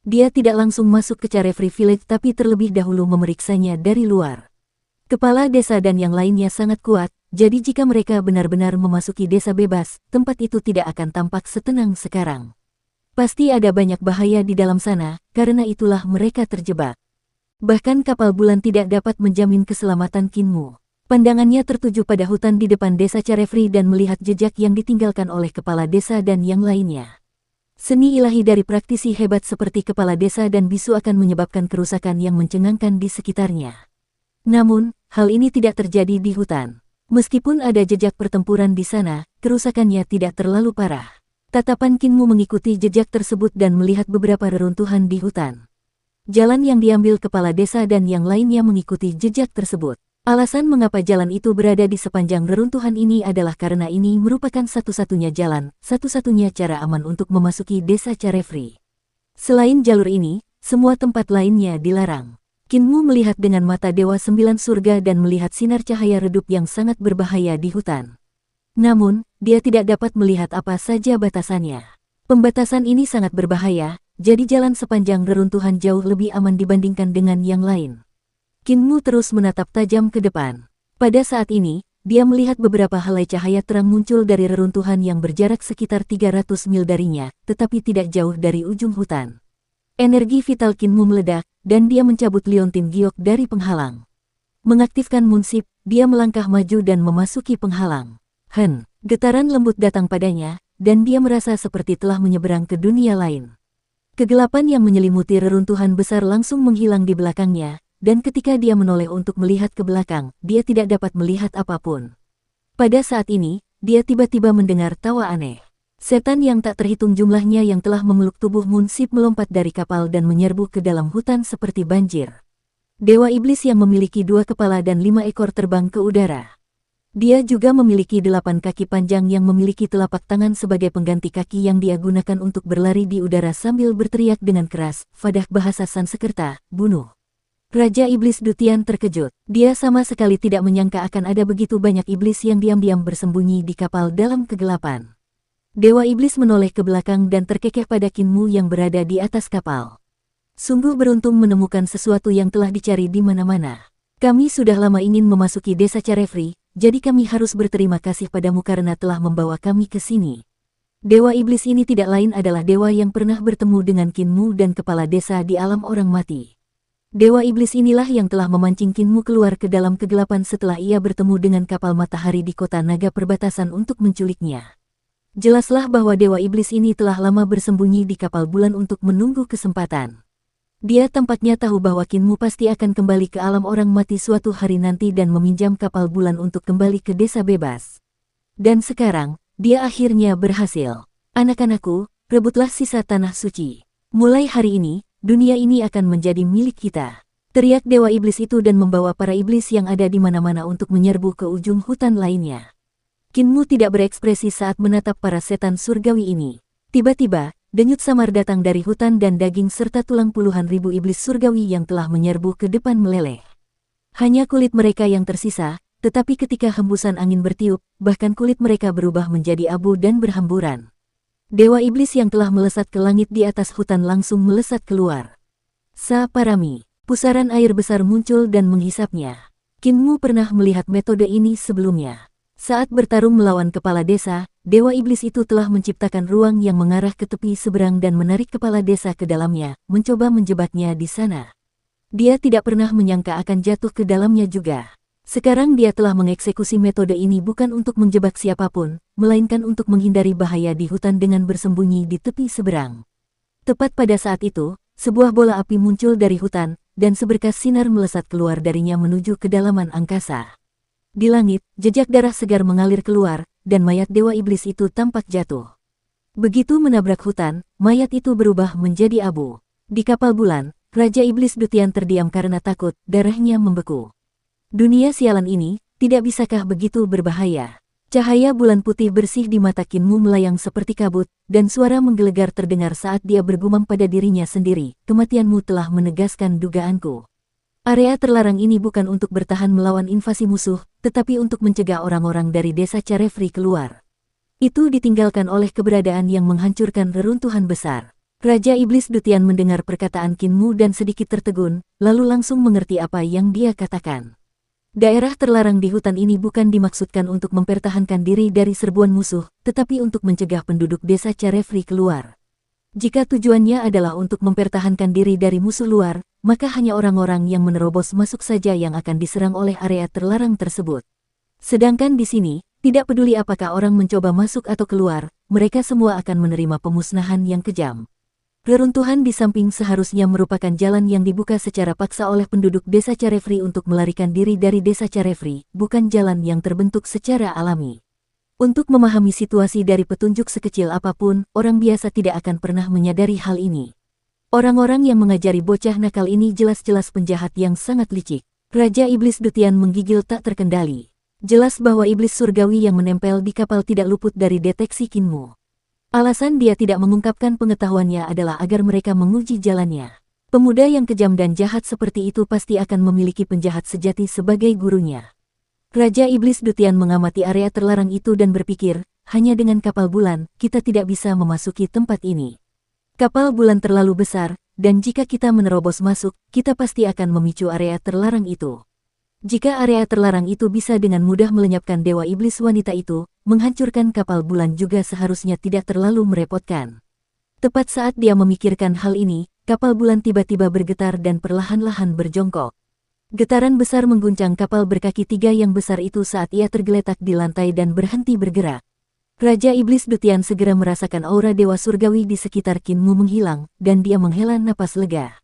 Dia tidak langsung masuk ke Carefree Village tapi terlebih dahulu memeriksanya dari luar. Kepala desa dan yang lainnya sangat kuat, jadi jika mereka benar-benar memasuki desa bebas, tempat itu tidak akan tampak setenang sekarang. Pasti ada banyak bahaya di dalam sana, karena itulah mereka terjebak. Bahkan kapal bulan tidak dapat menjamin keselamatan Qin Mu. Pandangannya tertuju pada hutan di depan desa Carefree dan melihat jejak yang ditinggalkan oleh kepala desa dan yang lainnya. Seni ilahi dari praktisi hebat seperti kepala desa dan bisu akan menyebabkan kerusakan yang mencengangkan di sekitarnya. Namun, hal ini tidak terjadi di hutan. Meskipun ada jejak pertempuran di sana, kerusakannya tidak terlalu parah. Tatapan Qin Mu mengikuti jejak tersebut dan melihat beberapa reruntuhan di hutan. Jalan yang diambil kepala desa dan yang lainnya mengikuti jejak tersebut. Alasan mengapa jalan itu berada di sepanjang reruntuhan ini adalah karena ini merupakan satu-satunya jalan, satu-satunya cara aman untuk memasuki desa Carefree. Selain jalur ini, semua tempat lainnya dilarang. Qin Mu melihat dengan mata Dewa 9 Surga dan melihat sinar cahaya redup yang sangat berbahaya di hutan. Namun, dia tidak dapat melihat apa saja batasannya. Pembatasan ini sangat berbahaya, jadi jalan sepanjang reruntuhan jauh lebih aman dibandingkan dengan yang lain. Qin Mu terus menatap tajam ke depan. Pada saat ini, dia melihat beberapa helai cahaya terang muncul dari reruntuhan yang berjarak sekitar 300 mil darinya, tetapi tidak jauh dari ujung hutan. Energi vital Qin Mu meledak, dan dia mencabut liontin giok dari penghalang. Mengaktifkan Moonsip, dia melangkah maju dan memasuki penghalang. Getaran lembut datang padanya, dan dia merasa seperti telah menyeberang ke dunia lain. Kegelapan yang menyelimuti reruntuhan besar langsung menghilang di belakangnya, dan ketika dia menoleh untuk melihat ke belakang, dia tidak dapat melihat apapun. Pada saat ini, dia tiba-tiba mendengar tawa aneh. Setan yang tak terhitung jumlahnya yang telah memeluk tubuh Moonsip melompat dari kapal dan menyerbu ke dalam hutan seperti banjir. Dewa Iblis yang memiliki 2 kepala dan 5 ekor terbang ke udara. Dia juga memiliki 8 kaki panjang yang memiliki telapak tangan sebagai pengganti kaki yang dia gunakan untuk berlari di udara sambil berteriak dengan keras, fadah bahasa Sanskerta, bunuh. Raja Iblis Dutian terkejut. Dia sama sekali tidak menyangka akan ada begitu banyak iblis yang diam-diam bersembunyi di kapal dalam kegelapan. Dewa Iblis menoleh ke belakang dan terkekeh pada Qin Mu yang berada di atas kapal. Sungguh beruntung menemukan sesuatu yang telah dicari di mana-mana. Kami sudah lama ingin memasuki desa Carefree, jadi kami harus berterima kasih padamu karena telah membawa kami ke sini. Dewa Iblis ini tidak lain adalah dewa yang pernah bertemu dengan Qin Mu dan kepala desa di alam orang mati. Dewa Iblis inilah yang telah memancing Qin Mu keluar ke dalam kegelapan setelah ia bertemu dengan kapal matahari di kota naga perbatasan untuk menculiknya. Jelaslah bahwa Dewa Iblis ini telah lama bersembunyi di kapal bulan untuk menunggu kesempatan. Dia tampaknya tahu bahwa Qin Mu pasti akan kembali ke alam orang mati suatu hari nanti dan meminjam kapal bulan untuk kembali ke desa bebas. Dan sekarang, dia akhirnya berhasil. Anak-anakku, rebutlah sisa tanah suci. Mulai hari ini, dunia ini akan menjadi milik kita. Teriak Dewa Iblis itu dan membawa para iblis yang ada di mana-mana untuk menyerbu ke ujung hutan lainnya. Qin Mu tidak berekspresi saat menatap para setan surgawi ini. Tiba-tiba, denyut samar datang dari hutan dan daging serta tulang puluhan ribu iblis surgawi yang telah menyerbu ke depan meleleh. Hanya kulit mereka yang tersisa, tetapi ketika hembusan angin bertiup, bahkan kulit mereka berubah menjadi abu dan berhamburan. Dewa Iblis yang telah melesat ke langit di atas hutan langsung melesat keluar. Parami, pusaran air besar muncul dan menghisapnya. Qin Mu pernah melihat metode ini sebelumnya. Saat bertarung melawan kepala desa, Dewa Iblis itu telah menciptakan ruang yang mengarah ke tepi seberang dan menarik kepala desa ke dalamnya, mencoba menjebaknya di sana. Dia tidak pernah menyangka akan jatuh ke dalamnya juga. Sekarang dia telah mengeksekusi metode ini bukan untuk menjebak siapapun, melainkan untuk menghindari bahaya di hutan dengan bersembunyi di tepi seberang. Tepat pada saat itu, sebuah bola api muncul dari hutan, dan seberkas sinar melesat keluar darinya menuju kedalaman angkasa. Di langit, jejak darah segar mengalir keluar, dan mayat Dewa Iblis itu tampak jatuh. Begitu menabrak hutan, mayat itu berubah menjadi abu. Di kapal bulan, Raja Iblis Dutian terdiam karena takut, darahnya membeku. Dunia sialan ini, tidak bisakah begitu berbahaya? Cahaya bulan putih bersih di mata Qin Mu melayang seperti kabut, dan suara menggelegar terdengar saat dia bergumam pada dirinya sendiri, kematianmu telah menegaskan dugaanku. Area terlarang ini bukan untuk bertahan melawan invasi musuh, tetapi untuk mencegah orang-orang dari desa Carefree keluar. Itu ditinggalkan oleh keberadaan yang menghancurkan reruntuhan besar. Raja Iblis Dutian mendengar perkataan Qin Mu dan sedikit tertegun, lalu langsung mengerti apa yang dia katakan. Daerah terlarang di hutan ini bukan dimaksudkan untuk mempertahankan diri dari serbuan musuh, tetapi untuk mencegah penduduk desa Carefree keluar. Jika tujuannya adalah untuk mempertahankan diri dari musuh luar, maka hanya orang-orang yang menerobos masuk saja yang akan diserang oleh area terlarang tersebut. Sedangkan di sini, tidak peduli apakah orang mencoba masuk atau keluar, mereka semua akan menerima pemusnahan yang kejam. Reruntuhan di samping seharusnya merupakan jalan yang dibuka secara paksa oleh penduduk desa Carefree untuk melarikan diri dari desa Carefree, bukan jalan yang terbentuk secara alami. Untuk memahami situasi dari petunjuk sekecil apapun, orang biasa tidak akan pernah menyadari hal ini. Orang-orang yang mengajari bocah nakal ini jelas-jelas penjahat yang sangat licik. Raja Iblis Dutian menggigil tak terkendali. Jelas bahwa iblis surgawi yang menempel di kapal tidak luput dari deteksi Qin Mu. Alasan dia tidak mengungkapkan pengetahuannya adalah agar mereka menguji jalannya. Pemuda yang kejam dan jahat seperti itu pasti akan memiliki penjahat sejati sebagai gurunya. Raja Iblis Dutian mengamati area terlarang itu dan berpikir, hanya dengan kapal bulan, kita tidak bisa memasuki tempat ini. Kapal bulan terlalu besar, dan jika kita menerobos masuk, kita pasti akan memicu area terlarang itu. Jika area terlarang itu bisa dengan mudah melenyapkan Dewa Iblis wanita itu, menghancurkan kapal bulan juga seharusnya tidak terlalu merepotkan. Tepat saat dia memikirkan hal ini, kapal bulan tiba-tiba bergetar dan perlahan-lahan berjongkok. Getaran besar mengguncang kapal berkaki 3 yang besar itu saat ia tergeletak di lantai dan berhenti bergerak. Raja Iblis Dutian segera merasakan aura Dewa Surgawi di sekitar Qin Mu menghilang, dan dia menghela napas lega.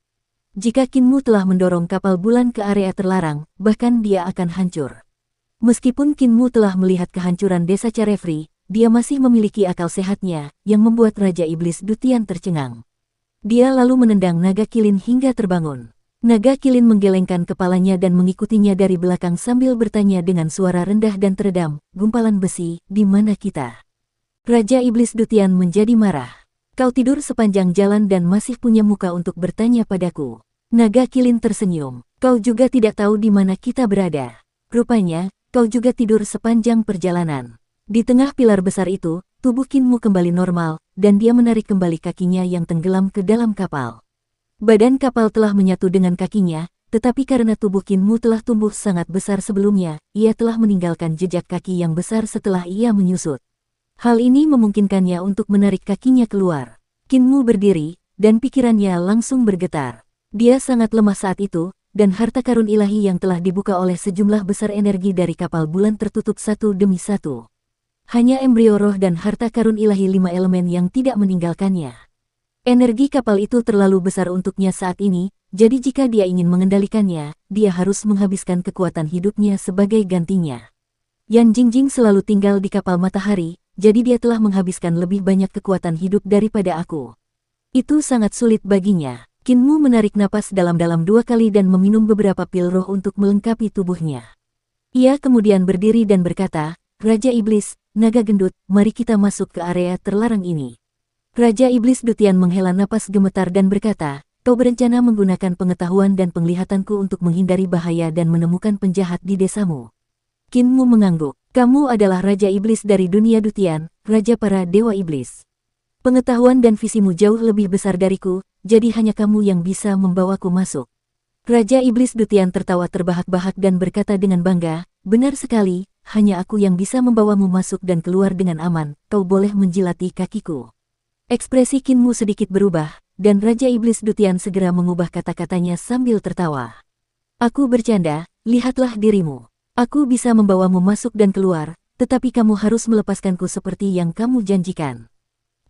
Jika Qin Mu telah mendorong kapal bulan ke area terlarang, bahkan dia akan hancur. Meskipun Qin Mu telah melihat kehancuran desa Carefree, dia masih memiliki akal sehatnya, yang membuat Raja Iblis Dutian tercengang. Dia lalu menendang naga kilin hingga terbangun. Naga kilin menggelengkan kepalanya dan mengikutinya dari belakang sambil bertanya dengan suara rendah dan teredam, gumpalan besi, di mana kita? Raja Iblis Dutian menjadi marah. Kau tidur sepanjang jalan dan masih punya muka untuk bertanya padaku. Naga kilin tersenyum. Kau juga tidak tahu di mana kita berada. Rupanya, kau juga tidur sepanjang perjalanan. Di tengah pilar besar itu, tubuh Qin Mu kembali normal, dan dia menarik kembali kakinya yang tenggelam ke dalam kapal. Badan kapal telah menyatu dengan kakinya, tetapi karena tubuh Qin Mu telah tumbuh sangat besar sebelumnya, ia telah meninggalkan jejak kaki yang besar setelah ia menyusut. Hal ini memungkinkannya untuk menarik kakinya keluar. Qin Mu berdiri, dan pikirannya langsung bergetar. Dia sangat lemah saat itu, dan harta karun ilahi yang telah dibuka oleh sejumlah besar energi dari kapal bulan tertutup satu demi satu. Hanya embrio roh dan harta karun ilahi 5 elemen yang tidak meninggalkannya. Energi kapal itu terlalu besar untuknya saat ini, jadi jika dia ingin mengendalikannya, dia harus menghabiskan kekuatan hidupnya sebagai gantinya. Yan Jingjing selalu tinggal di kapal matahari, jadi dia telah menghabiskan lebih banyak kekuatan hidup daripada aku. Itu sangat sulit baginya. Qin Mu menarik napas dalam-dalam 2 kali dan meminum beberapa pil roh untuk melengkapi tubuhnya. Ia kemudian berdiri dan berkata, Raja Iblis, naga gendut, mari kita masuk ke area terlarang ini. Raja Iblis Dutian menghela napas gemetar dan berkata, kau berencana menggunakan pengetahuan dan penglihatanku untuk menghindari bahaya dan menemukan penjahat di desamu. Qin Mu mengangguk, kamu adalah Raja Iblis dari dunia Dutian, Raja para Dewa Iblis. Pengetahuan dan visimu jauh lebih besar dariku, jadi hanya kamu yang bisa membawaku masuk. Raja Iblis Dutian tertawa terbahak-bahak dan berkata dengan bangga, benar sekali, hanya aku yang bisa membawamu masuk dan keluar dengan aman, kau boleh menjilati kakiku. Ekspresi Qin Mu sedikit berubah, dan Raja Iblis Dutian segera mengubah kata-katanya sambil tertawa. Aku bercanda, lihatlah dirimu. Aku bisa membawamu masuk dan keluar, tetapi kamu harus melepaskanku seperti yang kamu janjikan.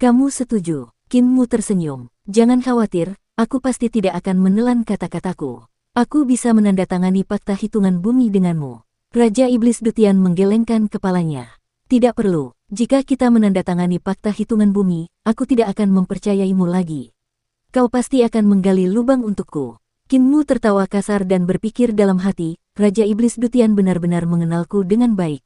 Kamu setuju? Qin Mu tersenyum. Jangan khawatir, aku pasti tidak akan menelan kata-kataku. Aku bisa menandatangani fakta hitungan bumi denganmu. Raja Iblis Dutian menggelengkan kepalanya. Tidak perlu, jika kita menandatangani fakta hitungan bumi, aku tidak akan mempercayaimu lagi. Kau pasti akan menggali lubang untukku. Qin Mu tertawa kasar dan berpikir dalam hati, Raja Iblis Dutian benar-benar mengenalku dengan baik.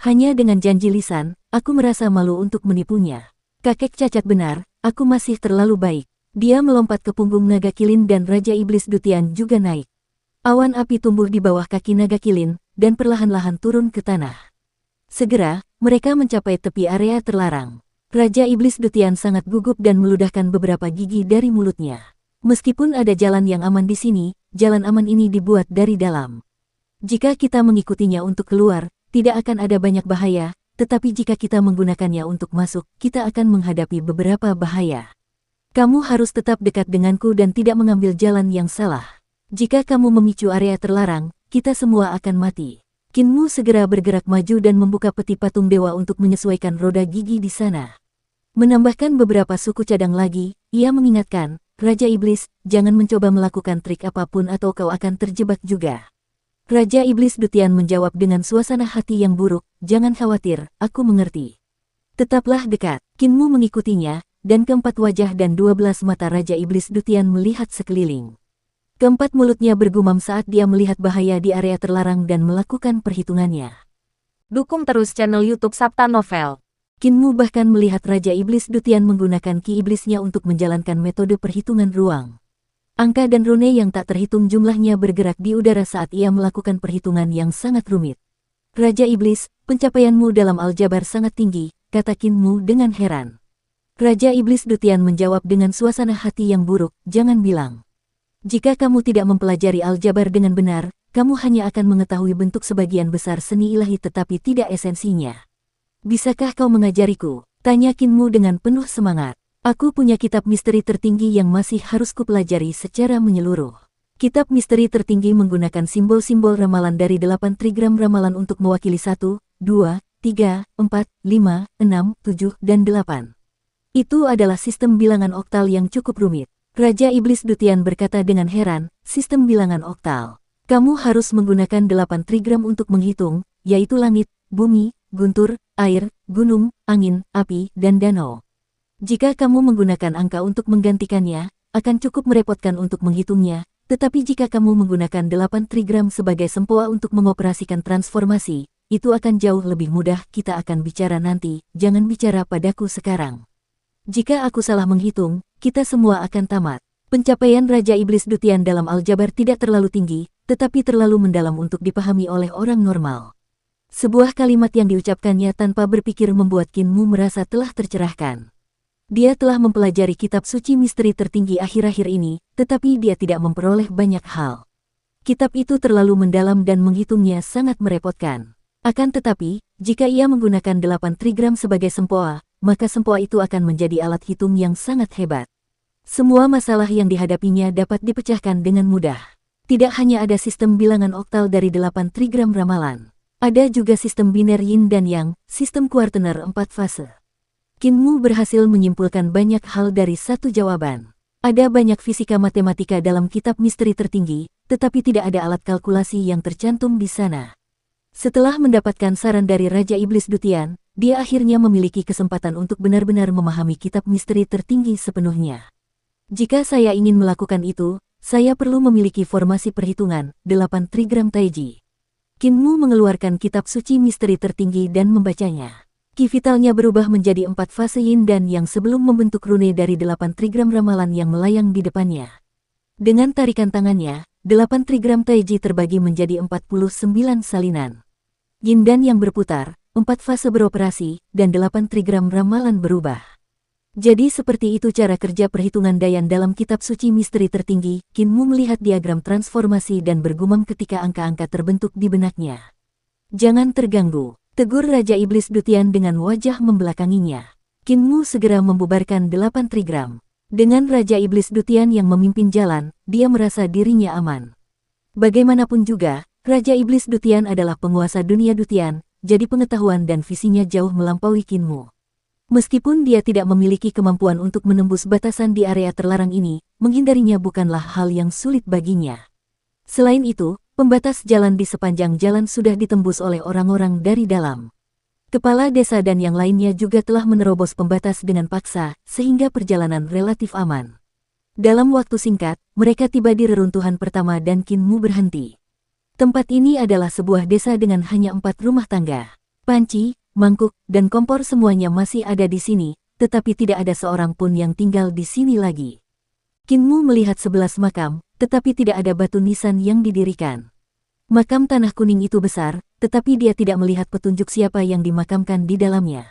Hanya dengan janji lisan, aku merasa malu untuk menipunya. Kakek cacat benar, aku masih terlalu baik. Dia melompat ke punggung naga kilin dan Raja Iblis Dutian juga naik. Awan api tumbuh di bawah kaki naga kilin, dan perlahan-lahan turun ke tanah. Segera, mereka mencapai tepi area terlarang. Raja Iblis Dutian sangat gugup dan meludahkan beberapa gigi dari mulutnya. Meskipun ada jalan yang aman di sini, jalan aman ini dibuat dari dalam. Jika kita mengikutinya untuk keluar, tidak akan ada banyak bahaya, tetapi jika kita menggunakannya untuk masuk, kita akan menghadapi beberapa bahaya. Kamu harus tetap dekat denganku dan tidak mengambil jalan yang salah. Jika kamu memicu area terlarang, kita semua akan mati. Qin Mu segera bergerak maju dan membuka peti patung dewa untuk menyesuaikan roda gigi di sana. Menambahkan beberapa suku cadang lagi, ia mengingatkan, Raja Iblis, jangan mencoba melakukan trik apapun atau kau akan terjebak juga. Raja Iblis Dutian menjawab dengan suasana hati yang buruk, jangan khawatir, aku mengerti. Tetaplah dekat. Qin Mu mengikutinya, dan keempat wajah dan 12 mata Raja Iblis Dutian melihat sekeliling. Keempat mulutnya bergumam saat dia melihat bahaya di area terlarang dan melakukan perhitungannya. Dukung terus channel YouTube Sabta Novel. Qin Mu bahkan melihat Raja Iblis Dutian menggunakan ki iblisnya untuk menjalankan metode perhitungan ruang. Angka dan rune yang tak terhitung jumlahnya bergerak di udara saat ia melakukan perhitungan yang sangat rumit. Raja Iblis, pencapaianmu dalam aljabar sangat tinggi, kata Qin Mu dengan heran. Raja Iblis Dutian menjawab dengan suasana hati yang buruk, jangan bilang. Jika kamu tidak mempelajari aljabar dengan benar, kamu hanya akan mengetahui bentuk sebagian besar seni ilahi tetapi tidak esensinya. Bisakah kau mengajariku? Tanya Qin Mu dengan penuh semangat. Aku punya kitab misteri tertinggi yang masih harus kupelajari secara menyeluruh. Kitab misteri tertinggi menggunakan simbol-simbol ramalan dari 8 trigram ramalan untuk mewakili 1, 2, 3, 4, 5, 6, 7, dan 8. Itu adalah sistem bilangan oktal yang cukup rumit. Raja Iblis Dutian berkata dengan heran, sistem bilangan oktal. Kamu harus menggunakan 8 trigram untuk menghitung, yaitu langit, bumi, guntur, air, gunung, angin, api, dan danau. Jika kamu menggunakan angka untuk menggantikannya, akan cukup merepotkan untuk menghitungnya, tetapi jika kamu menggunakan 8 trigram sebagai sempoa untuk mengoperasikan transformasi, itu akan jauh lebih mudah. Kita akan bicara nanti, jangan bicara padaku sekarang. Jika aku salah menghitung, kita semua akan tamat. Pencapaian Raja Iblis Dutian dalam aljabar tidak terlalu tinggi, tetapi terlalu mendalam untuk dipahami oleh orang normal. Sebuah kalimat yang diucapkannya tanpa berpikir membuat Qin Mu merasa telah tercerahkan. Dia telah mempelajari kitab suci misteri tertinggi akhir-akhir ini, tetapi dia tidak memperoleh banyak hal. Kitab itu terlalu mendalam dan menghitungnya sangat merepotkan. Akan tetapi, jika ia menggunakan 8 trigram sebagai sempoa, maka sempoa itu akan menjadi alat hitung yang sangat hebat. Semua masalah yang dihadapinya dapat dipecahkan dengan mudah. Tidak hanya ada sistem bilangan oktal dari 8 trigram ramalan. Ada juga sistem biner yin dan yang, sistem kuartener 4 fase. Qin Mu berhasil menyimpulkan banyak hal dari satu jawaban. Ada banyak fisika matematika dalam kitab misteri tertinggi, tetapi tidak ada alat kalkulasi yang tercantum di sana. Setelah mendapatkan saran dari Raja Iblis Dutian, dia akhirnya memiliki kesempatan untuk benar-benar memahami kitab misteri tertinggi sepenuhnya. Jika saya ingin melakukan itu, saya perlu memiliki formasi perhitungan, 8 trigram taiji. Qin Mu mengeluarkan kitab suci misteri tertinggi dan membacanya. Ki vitalnya berubah menjadi 4 fase yin dan yang sebelum membentuk rune dari 8 trigram ramalan yang melayang di depannya. Dengan tarikan tangannya, 8 trigram taiji terbagi menjadi 49 salinan. Yin dan yang berputar, 4 fase beroperasi, dan 8 trigram ramalan berubah. Jadi seperti itu cara kerja perhitungan Dayan dalam kitab suci misteri tertinggi. Qin Mu melihat diagram transformasi dan bergumam ketika angka-angka terbentuk di benaknya. Jangan terganggu, tegur Raja Iblis Dutian dengan wajah membelakanginya. Qin Mu segera membubarkan 8 trigram. Dengan Raja Iblis Dutian yang memimpin jalan, dia merasa dirinya aman. Bagaimanapun juga, Raja Iblis Dutian adalah penguasa dunia Dutian, jadi pengetahuan dan visinya jauh melampaui Qin Mu. Meskipun dia tidak memiliki kemampuan untuk menembus batasan di area terlarang ini, menghindarinya bukanlah hal yang sulit baginya. Selain itu, pembatas jalan di sepanjang jalan sudah ditembus oleh orang-orang dari dalam. Kepala desa dan yang lainnya juga telah menerobos pembatas dengan paksa, sehingga perjalanan relatif aman. Dalam waktu singkat, mereka tiba di reruntuhan pertama dan Qin Mu berhenti. Tempat ini adalah sebuah desa dengan hanya 4 rumah tangga. Panci, mangkuk, dan kompor semuanya masih ada di sini, tetapi tidak ada seorang pun yang tinggal di sini lagi. Qin Mu melihat 11 makam, tetapi tidak ada batu nisan yang didirikan. Makam tanah kuning itu besar, tetapi dia tidak melihat petunjuk siapa yang dimakamkan di dalamnya.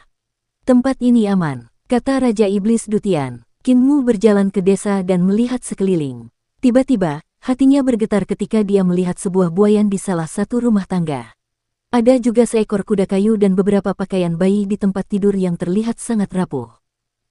Tempat ini aman, kata Raja Iblis Dutian. Qin Mu berjalan ke desa dan melihat sekeliling. Tiba-tiba, hatinya bergetar ketika dia melihat sebuah buayan di salah satu rumah tangga. Ada juga seekor kuda kayu dan beberapa pakaian bayi di tempat tidur yang terlihat sangat rapuh.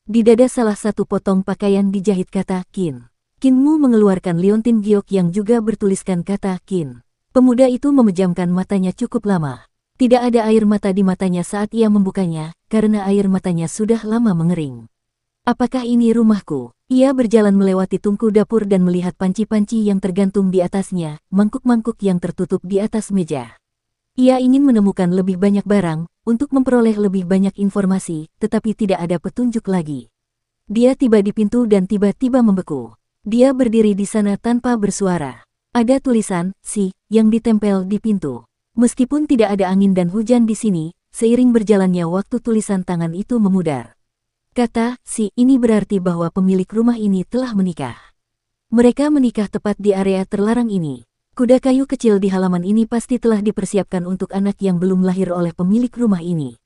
Di dada salah satu potong pakaian dijahit kata Qin. Qin Mu mengeluarkan liontin giok yang juga bertuliskan kata Qin. Pemuda itu memejamkan matanya cukup lama. Tidak ada air mata di matanya saat ia membukanya, karena air matanya sudah lama mengering. Apakah ini rumahku? Ia berjalan melewati tungku dapur dan melihat panci-panci yang tergantung di atasnya, mangkuk-mangkuk yang tertutup di atas meja. Ia ingin menemukan lebih banyak barang, untuk memperoleh lebih banyak informasi, tetapi tidak ada petunjuk lagi. Dia tiba di pintu dan tiba-tiba membeku. Dia berdiri di sana tanpa bersuara. Ada tulisan, "Si", yang ditempel di pintu. Meskipun tidak ada angin dan hujan di sini, seiring berjalannya waktu tulisan tangan itu memudar. Kata, "Si", ini berarti bahwa pemilik rumah ini telah menikah. Mereka menikah tepat di area terlarang ini. Kuda kayu kecil di halaman ini pasti telah dipersiapkan untuk anak yang belum lahir oleh pemilik rumah ini.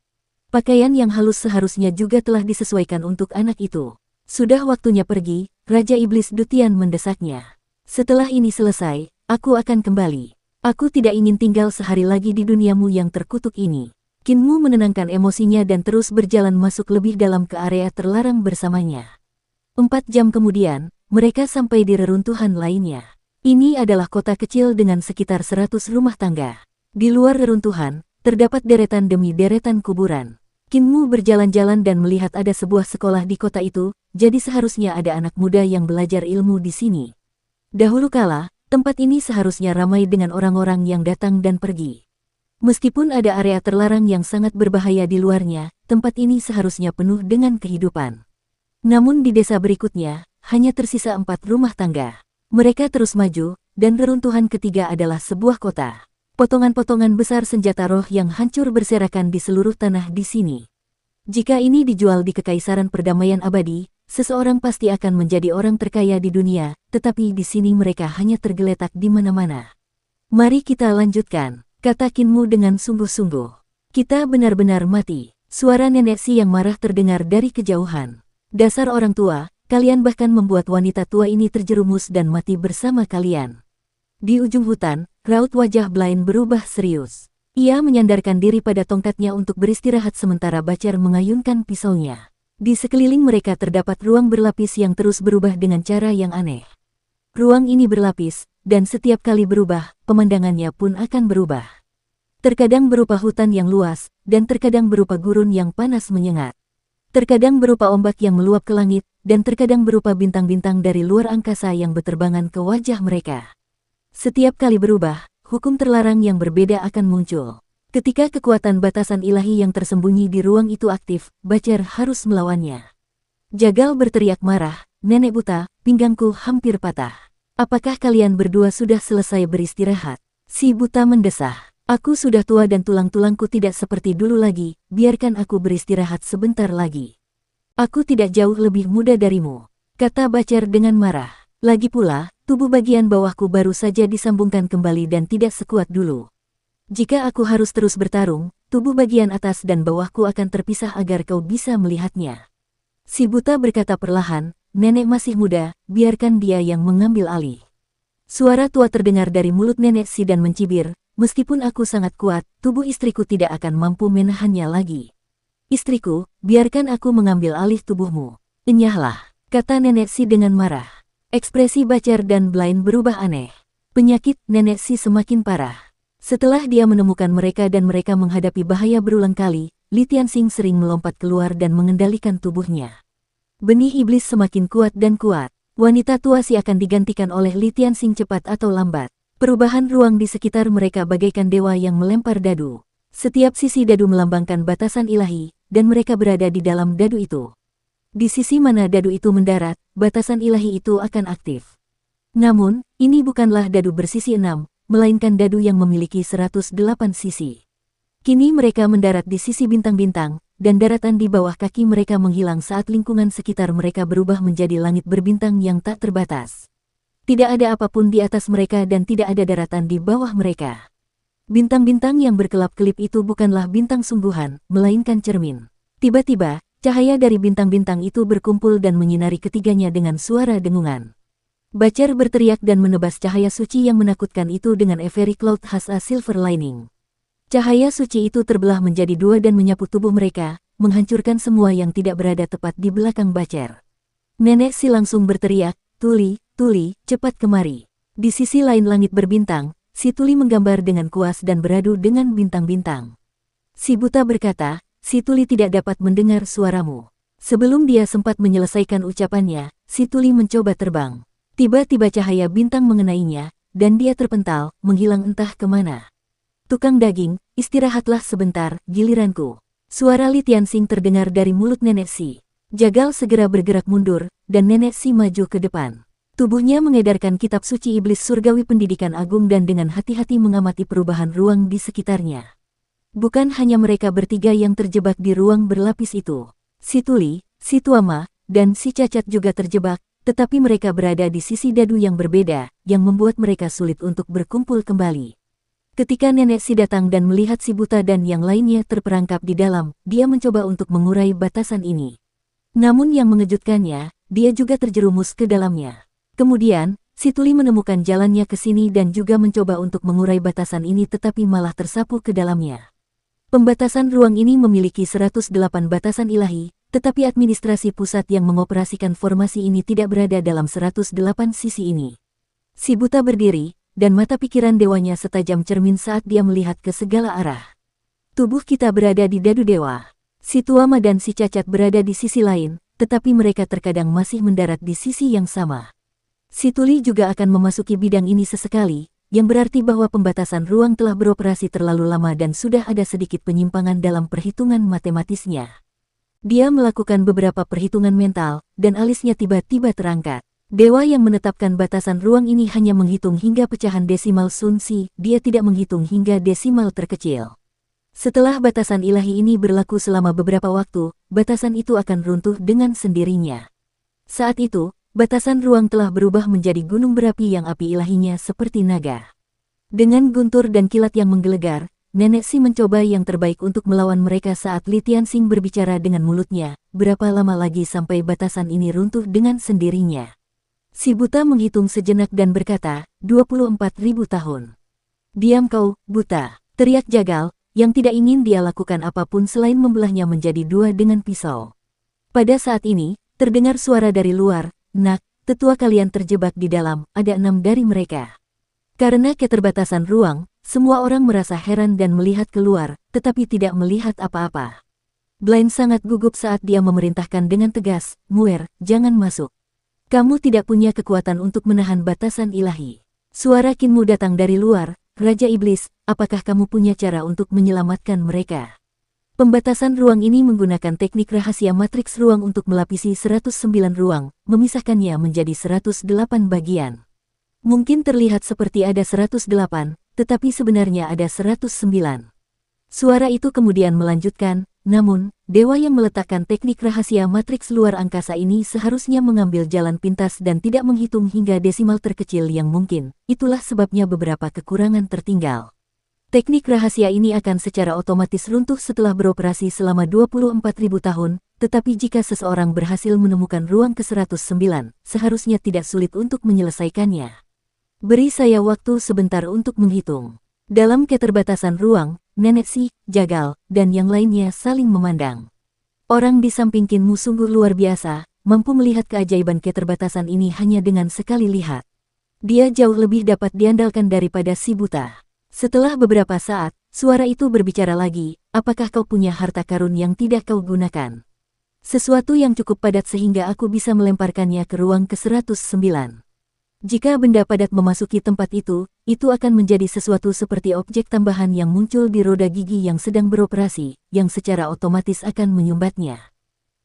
Pakaian yang halus seharusnya juga telah disesuaikan untuk anak itu. Sudah waktunya pergi, Raja Iblis Dutian mendesaknya. Setelah ini selesai, aku akan kembali. Aku tidak ingin tinggal sehari lagi di duniamu yang terkutuk ini. Qin Mu menenangkan emosinya dan terus berjalan masuk lebih dalam ke area terlarang bersamanya. 4 jam kemudian, mereka sampai di reruntuhan lainnya. Ini adalah kota kecil dengan sekitar 100 rumah tangga. Di luar reruntuhan, terdapat deretan demi deretan kuburan. Qin Mu berjalan-jalan dan melihat ada sebuah sekolah di kota itu, jadi seharusnya ada anak muda yang belajar ilmu di sini. Dahulu kala, tempat ini seharusnya ramai dengan orang-orang yang datang dan pergi. Meskipun ada area terlarang yang sangat berbahaya di luarnya, tempat ini seharusnya penuh dengan kehidupan. Namun di desa berikutnya, hanya tersisa 4 rumah tangga. Mereka terus maju, dan reruntuhan ketiga adalah sebuah kota. Potongan-potongan besar senjata roh yang hancur berserakan di seluruh tanah di sini. Jika ini dijual di Kekaisaran Perdamaian Abadi, seseorang pasti akan menjadi orang terkaya di dunia, tetapi di sini mereka hanya tergeletak di mana-mana. Mari kita lanjutkan, kata Qin Mu dengan sungguh-sungguh. Kita benar-benar mati. Suara nenek Si yang marah terdengar dari kejauhan. Dasar orang tua, kalian bahkan membuat wanita tua ini terjerumus dan mati bersama kalian. Di ujung hutan, raut wajah Blaine berubah serius. Ia menyandarkan diri pada tongkatnya untuk beristirahat sementara Bacar mengayunkan pisaunya. Di sekeliling mereka terdapat ruang berlapis yang terus berubah dengan cara yang aneh. Ruang ini berlapis, dan setiap kali berubah, pemandangannya pun akan berubah. Terkadang berupa hutan yang luas, dan terkadang berupa gurun yang panas menyengat. Terkadang berupa ombak yang meluap ke langit, dan terkadang berupa bintang-bintang dari luar angkasa yang berterbangan ke wajah mereka. Setiap kali berubah, hukum terlarang yang berbeda akan muncul. Ketika kekuatan batasan ilahi yang tersembunyi di ruang itu aktif, Bacar harus melawannya. Jagal berteriak marah, "Nenek buta, pinggangku hampir patah. Apakah kalian berdua sudah selesai beristirahat?" Si buta mendesah. "Aku sudah tua dan tulang-tulangku tidak seperti dulu lagi, biarkan aku beristirahat sebentar lagi." "Aku tidak jauh lebih muda darimu," kata Bacar dengan marah. "Lagi pula, tubuh bagian bawahku baru saja disambungkan kembali dan tidak sekuat dulu. Jika aku harus terus bertarung, tubuh bagian atas dan bawahku akan terpisah agar kau bisa melihatnya." Si buta berkata perlahan, "Nenek masih muda, biarkan dia yang mengambil alih." Suara tua terdengar dari mulut nenek Si dan mencibir, "Meskipun aku sangat kuat, tubuh istriku tidak akan mampu menahannya lagi. Istriku, biarkan aku mengambil alih tubuhmu." "Enyahlah," kata nenek Si dengan marah. Ekspresi Bacar dan Blaine berubah aneh. Penyakit nenek Si semakin parah. Setelah dia menemukan mereka dan mereka menghadapi bahaya berulang kali, Li Tianxing sering melompat keluar dan mengendalikan tubuhnya. Benih iblis semakin kuat dan kuat. Wanita tua Si akan digantikan oleh Li Tianxing cepat atau lambat. Perubahan ruang di sekitar mereka bagaikan dewa yang melempar dadu. Setiap sisi dadu melambangkan batasan ilahi, dan mereka berada di dalam dadu itu. Di sisi mana dadu itu mendarat, batasan ilahi itu akan aktif. Namun, ini bukanlah dadu bersisi 6, melainkan dadu yang memiliki 108 sisi. Kini mereka mendarat di sisi bintang-bintang, dan daratan di bawah kaki mereka menghilang saat lingkungan sekitar mereka berubah menjadi langit berbintang yang tak terbatas. Tidak ada apapun di atas mereka dan tidak ada daratan di bawah mereka. Bintang-bintang yang berkelap-kelip itu bukanlah bintang sungguhan, melainkan cermin. Tiba-tiba, cahaya dari bintang-bintang itu berkumpul dan menyinari ketiganya dengan suara dengungan. Bacer berteriak dan menebas cahaya suci yang menakutkan itu dengan Every Cloud has a silver lining. Cahaya suci itu terbelah menjadi dua dan menyapu tubuh mereka, menghancurkan semua yang tidak berada tepat di belakang Bacer. Nenek Si langsung berteriak, "Tuli, Tuli, cepat kemari." Di sisi lain langit berbintang, si Tuli menggambar dengan kuas dan beradu dengan bintang-bintang. Si buta berkata, "Si Tuli tidak dapat mendengar suaramu." Sebelum dia sempat menyelesaikan ucapannya, si Tuli mencoba terbang. Tiba-tiba cahaya bintang mengenainya, dan dia terpental, menghilang entah kemana. "Tukang daging, istirahatlah sebentar, giliranku." Suara Li Tianxing terdengar dari mulut Nenek Si. Jagal segera bergerak mundur, dan Nenek Si maju ke depan. Tubuhnya mengedarkan kitab suci iblis surgawi pendidikan agung dan dengan hati-hati mengamati perubahan ruang di sekitarnya. Bukan hanya mereka bertiga yang terjebak di ruang berlapis itu. Si Tuli, si Tuama, dan si Cacat juga terjebak, tetapi mereka berada di sisi dadu yang berbeda, yang membuat mereka sulit untuk berkumpul kembali. Ketika Nenek Si datang dan melihat si buta dan yang lainnya terperangkap di dalam, dia mencoba untuk mengurai batasan ini. Namun yang mengejutkannya, dia juga terjerumus ke dalamnya. Kemudian, si Tuli menemukan jalannya ke sini dan juga mencoba untuk mengurai batasan ini tetapi malah tersapu ke dalamnya. Pembatasan ruang ini memiliki 108 batasan ilahi, tetapi administrasi pusat yang mengoperasikan formasi ini tidak berada dalam 108 sisi ini. Si buta berdiri, dan mata pikiran dewanya setajam cermin saat dia melihat ke segala arah. Tubuh kita berada di dadu dewa. Si Tuama dan si Cacat berada di sisi lain, tetapi mereka terkadang masih mendarat di sisi yang sama. Si Tuli juga akan memasuki bidang ini sesekali, yang berarti bahwa pembatasan ruang telah beroperasi terlalu lama dan sudah ada sedikit penyimpangan dalam perhitungan matematisnya. Dia melakukan beberapa perhitungan mental, dan alisnya tiba-tiba terangkat. Dewa yang menetapkan batasan ruang ini hanya menghitung hingga pecahan desimal Sun-Si, dia tidak menghitung hingga desimal terkecil. Setelah batasan ilahi ini berlaku selama beberapa waktu, batasan itu akan runtuh dengan sendirinya. Saat itu, batasan ruang telah berubah menjadi gunung berapi yang api ilahinya seperti naga. Dengan guntur dan kilat yang menggelegar, Nenek Si mencoba yang terbaik untuk melawan mereka saat Li Tianxing berbicara dengan mulutnya, berapa lama lagi sampai batasan ini runtuh dengan sendirinya. Si buta menghitung sejenak dan berkata, 24.000 tahun. "Diam kau, buta," teriak Jagal, yang tidak ingin dia lakukan apapun selain membelahnya menjadi dua dengan pisau. Pada saat ini, terdengar suara dari luar, "Nak, tetua kalian terjebak di dalam, ada 6 dari mereka." Karena keterbatasan ruang, semua orang merasa heran dan melihat keluar, tetapi tidak melihat apa-apa. Blind sangat gugup saat dia memerintahkan dengan tegas, "Muer, jangan masuk. Kamu tidak punya kekuatan untuk menahan batasan ilahi." Suara Kinmu datang dari luar, "Raja Iblis, apakah kamu punya cara untuk menyelamatkan mereka?" Pembatasan ruang ini menggunakan teknik rahasia matriks ruang untuk melapisi 109 ruang, memisahkannya menjadi 108 bagian. Mungkin terlihat seperti ada 108, tetapi sebenarnya ada 109. Suara itu kemudian melanjutkan, "Namun, dewa yang meletakkan teknik rahasia matriks luar angkasa ini seharusnya mengambil jalan pintas dan tidak menghitung hingga desimal terkecil yang mungkin, itulah sebabnya beberapa kekurangan tertinggal. Teknik rahasia ini akan secara otomatis runtuh setelah beroperasi selama 24.000 tahun, tetapi jika seseorang berhasil menemukan ruang ke-109, seharusnya tidak sulit untuk menyelesaikannya. Beri saya waktu sebentar untuk menghitung." Dalam keterbatasan ruang, Nenek Si, Jagal, dan yang lainnya saling memandang. Orang di samping Kinmu sungguh luar biasa, mampu melihat keajaiban keterbatasan ini hanya dengan sekali lihat. Dia jauh lebih dapat diandalkan daripada si buta. Setelah beberapa saat, suara itu berbicara lagi, "Apakah kau punya harta karun yang tidak kau gunakan? Sesuatu yang cukup padat sehingga aku bisa melemparkannya ke ruang ke-109. Jika benda padat memasuki tempat itu akan menjadi sesuatu seperti objek tambahan yang muncul di roda gigi yang sedang beroperasi, yang secara otomatis akan menyumbatnya.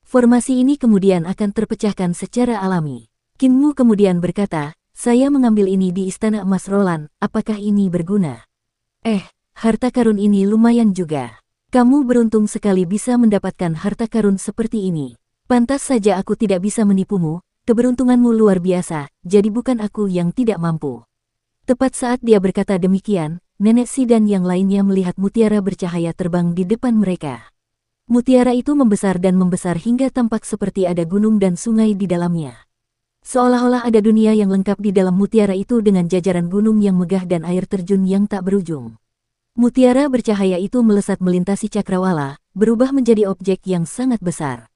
Formasi ini kemudian akan terpecahkan secara alami. Qin Mu kemudian berkata, saya mengambil ini di Istana Emas Roland, apakah ini berguna? Harta karun ini lumayan juga. Kamu beruntung sekali bisa mendapatkan harta karun seperti ini. Pantas saja aku tidak bisa menipumu. Keberuntunganmu luar biasa, jadi bukan aku yang tidak mampu. Tepat saat dia berkata demikian, Nenek Si dan yang lainnya melihat mutiara bercahaya terbang di depan mereka. Mutiara itu membesar dan membesar hingga tampak seperti ada gunung dan sungai di dalamnya. Seolah-olah ada dunia yang lengkap di dalam mutiara itu dengan jajaran gunung yang megah dan air terjun yang tak berujung. Mutiara bercahaya itu melesat melintasi cakrawala, berubah menjadi objek yang sangat besar.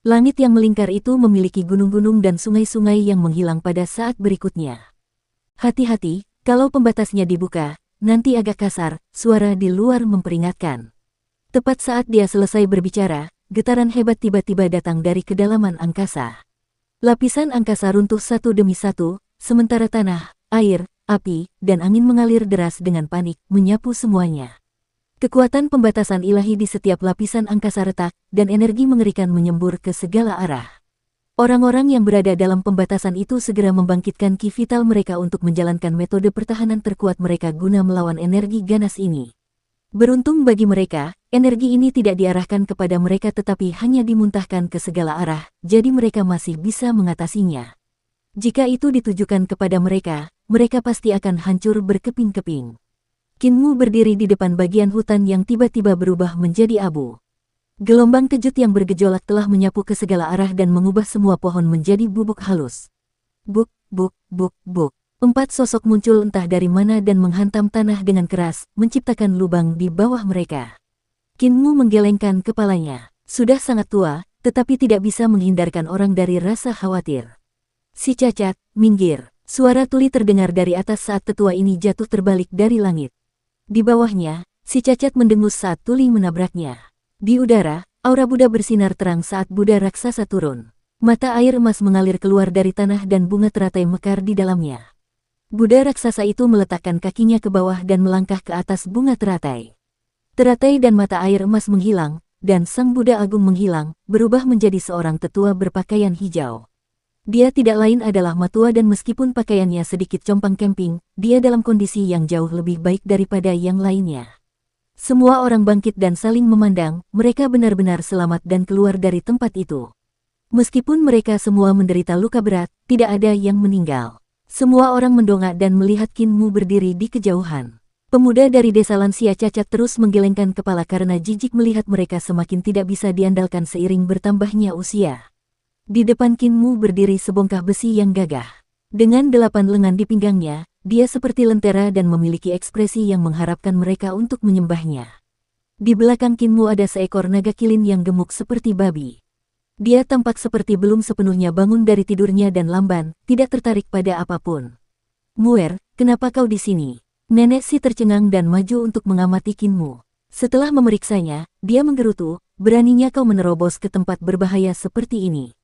Langit yang melingkar itu memiliki gunung-gunung dan sungai-sungai yang menghilang pada saat berikutnya. Hati-hati, kalau pembatasnya dibuka, nanti agak kasar, suara di luar memperingatkan. Tepat saat dia selesai berbicara, getaran hebat tiba-tiba datang dari kedalaman angkasa. Lapisan angkasa runtuh satu demi satu, sementara tanah, air, api, dan angin mengalir deras dengan panik, menyapu semuanya. Kekuatan pembatasan ilahi di setiap lapisan angkasa retak, dan energi mengerikan menyembur ke segala arah. Orang-orang yang berada dalam pembatasan itu segera membangkitkan ki vital mereka untuk menjalankan metode pertahanan terkuat mereka guna melawan energi ganas ini. Beruntung bagi mereka, energi ini tidak diarahkan kepada mereka tetapi hanya dimuntahkan ke segala arah, jadi mereka masih bisa mengatasinya. Jika itu ditujukan kepada mereka, mereka pasti akan hancur berkeping-keping. Qin Mu berdiri di depan bagian hutan yang tiba-tiba berubah menjadi abu. Gelombang kejut yang bergejolak telah menyapu ke segala arah dan mengubah semua pohon menjadi bubuk halus. Buk, buk, buk, buk. 4 sosok muncul entah dari mana dan menghantam tanah dengan keras, menciptakan lubang di bawah mereka. Qin Mu menggelengkan kepalanya. Sudah sangat tua, tetapi tidak bisa menghindarkan orang dari rasa khawatir. Si cacat, minggir. Suara tuli terdengar dari atas saat tetua ini jatuh terbalik dari langit. Di bawahnya, si cacat mendengus saat tuli menabraknya. Di udara, aura Buddha bersinar terang saat Buddha raksasa turun. Mata air emas mengalir keluar dari tanah dan bunga teratai mekar di dalamnya. Buddha raksasa itu meletakkan kakinya ke bawah dan melangkah ke atas bunga teratai. Teratai dan mata air emas menghilang, dan sang Buddha agung menghilang, berubah menjadi seorang tetua berpakaian hijau. Dia tidak lain adalah Matua dan meskipun pakaiannya sedikit compang-camping, dia dalam kondisi yang jauh lebih baik daripada yang lainnya. Semua orang bangkit dan saling memandang, mereka benar-benar selamat dan keluar dari tempat itu. Meskipun mereka semua menderita luka berat, tidak ada yang meninggal. Semua orang mendongak dan melihat Qin Mu berdiri di kejauhan. Pemuda dari desa lansia cacat terus menggelengkan kepala karena jijik melihat mereka semakin tidak bisa diandalkan seiring bertambahnya usia. Di depan Qin Mu berdiri sebongkah besi yang gagah. Dengan 8 lengan di pinggangnya, dia seperti lentera dan memiliki ekspresi yang mengharapkan mereka untuk menyembahnya. Di belakang Qin Mu ada seekor naga kilin yang gemuk seperti babi. Dia tampak seperti belum sepenuhnya bangun dari tidurnya dan lamban, tidak tertarik pada apapun. Muer, kenapa kau di sini? Nenek Si tercengang dan maju untuk mengamati Qin Mu. Setelah memeriksanya, dia menggerutu, beraninya kau menerobos ke tempat berbahaya seperti ini.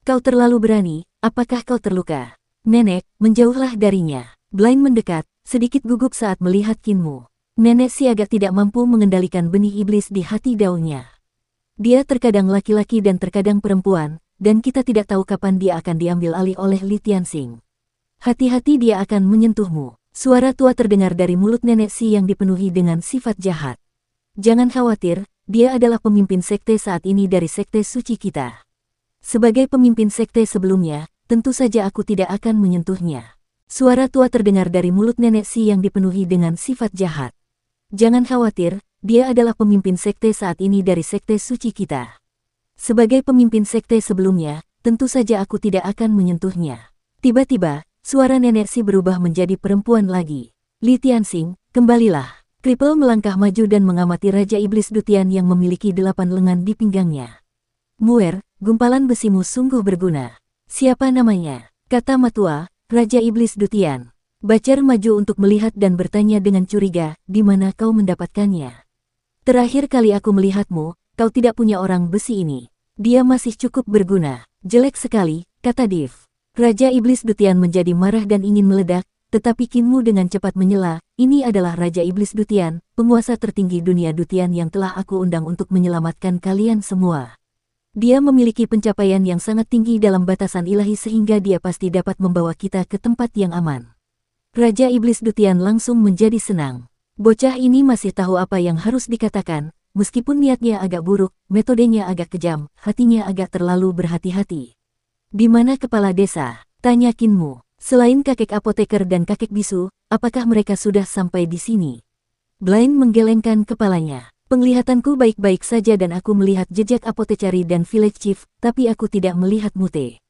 Kau terlalu berani, apakah kau terluka? Nenek, menjauhlah darinya. Blind mendekat, sedikit gugup saat melihat Qin Mu. Nenek Si agak tidak mampu mengendalikan benih iblis di hati daunnya. Dia terkadang laki-laki dan terkadang perempuan, dan kita tidak tahu kapan dia akan diambil alih oleh Li Tianxing. Hati-hati dia akan menyentuhmu. Suara tua terdengar dari mulut Nenek Si yang dipenuhi dengan sifat jahat. Jangan khawatir, dia adalah pemimpin sekte saat ini dari sekte suci kita. Sebagai pemimpin sekte sebelumnya, tentu saja aku tidak akan menyentuhnya. Suara tua terdengar dari mulut Nenek Si yang dipenuhi dengan sifat jahat. Jangan khawatir, dia adalah pemimpin sekte saat ini dari sekte suci kita. Sebagai pemimpin sekte sebelumnya, tentu saja aku tidak akan menyentuhnya. Tiba-tiba, suara Nenek Si berubah menjadi perempuan lagi. Li Tianxing, kembalilah. Kripel melangkah maju dan mengamati Raja Iblis Dutian yang memiliki 8 lengan di pinggangnya. Muer, gumpalan besimu sungguh berguna. Siapa namanya? Kata Matua, Raja Iblis Dutian. Bacar maju untuk melihat dan bertanya dengan curiga, di mana kau mendapatkannya? Terakhir kali aku melihatmu, kau tidak punya orang besi ini. Dia masih cukup berguna. Jelek sekali, kata Div. Raja Iblis Dutian menjadi marah dan ingin meledak, tetapi Kinmu dengan cepat menyela, "Ini adalah Raja Iblis Dutian, penguasa tertinggi dunia Dutian yang telah aku undang untuk menyelamatkan kalian semua. Dia memiliki pencapaian yang sangat tinggi dalam batasan ilahi sehingga dia pasti dapat membawa kita ke tempat yang aman." Raja Iblis Dutian langsung menjadi senang. Bocah ini masih tahu apa yang harus dikatakan, meskipun niatnya agak buruk, metodenya agak kejam, hatinya agak terlalu berhati-hati. "Di mana kepala desa?" tanya Kinmu. "Selain kakek apoteker dan kakek bisu, apakah mereka sudah sampai di sini?" Blaine menggelengkan kepalanya. "Penglihatanku baik-baik saja dan aku melihat jejak apotekari dan village chief, tapi aku tidak melihat Mute."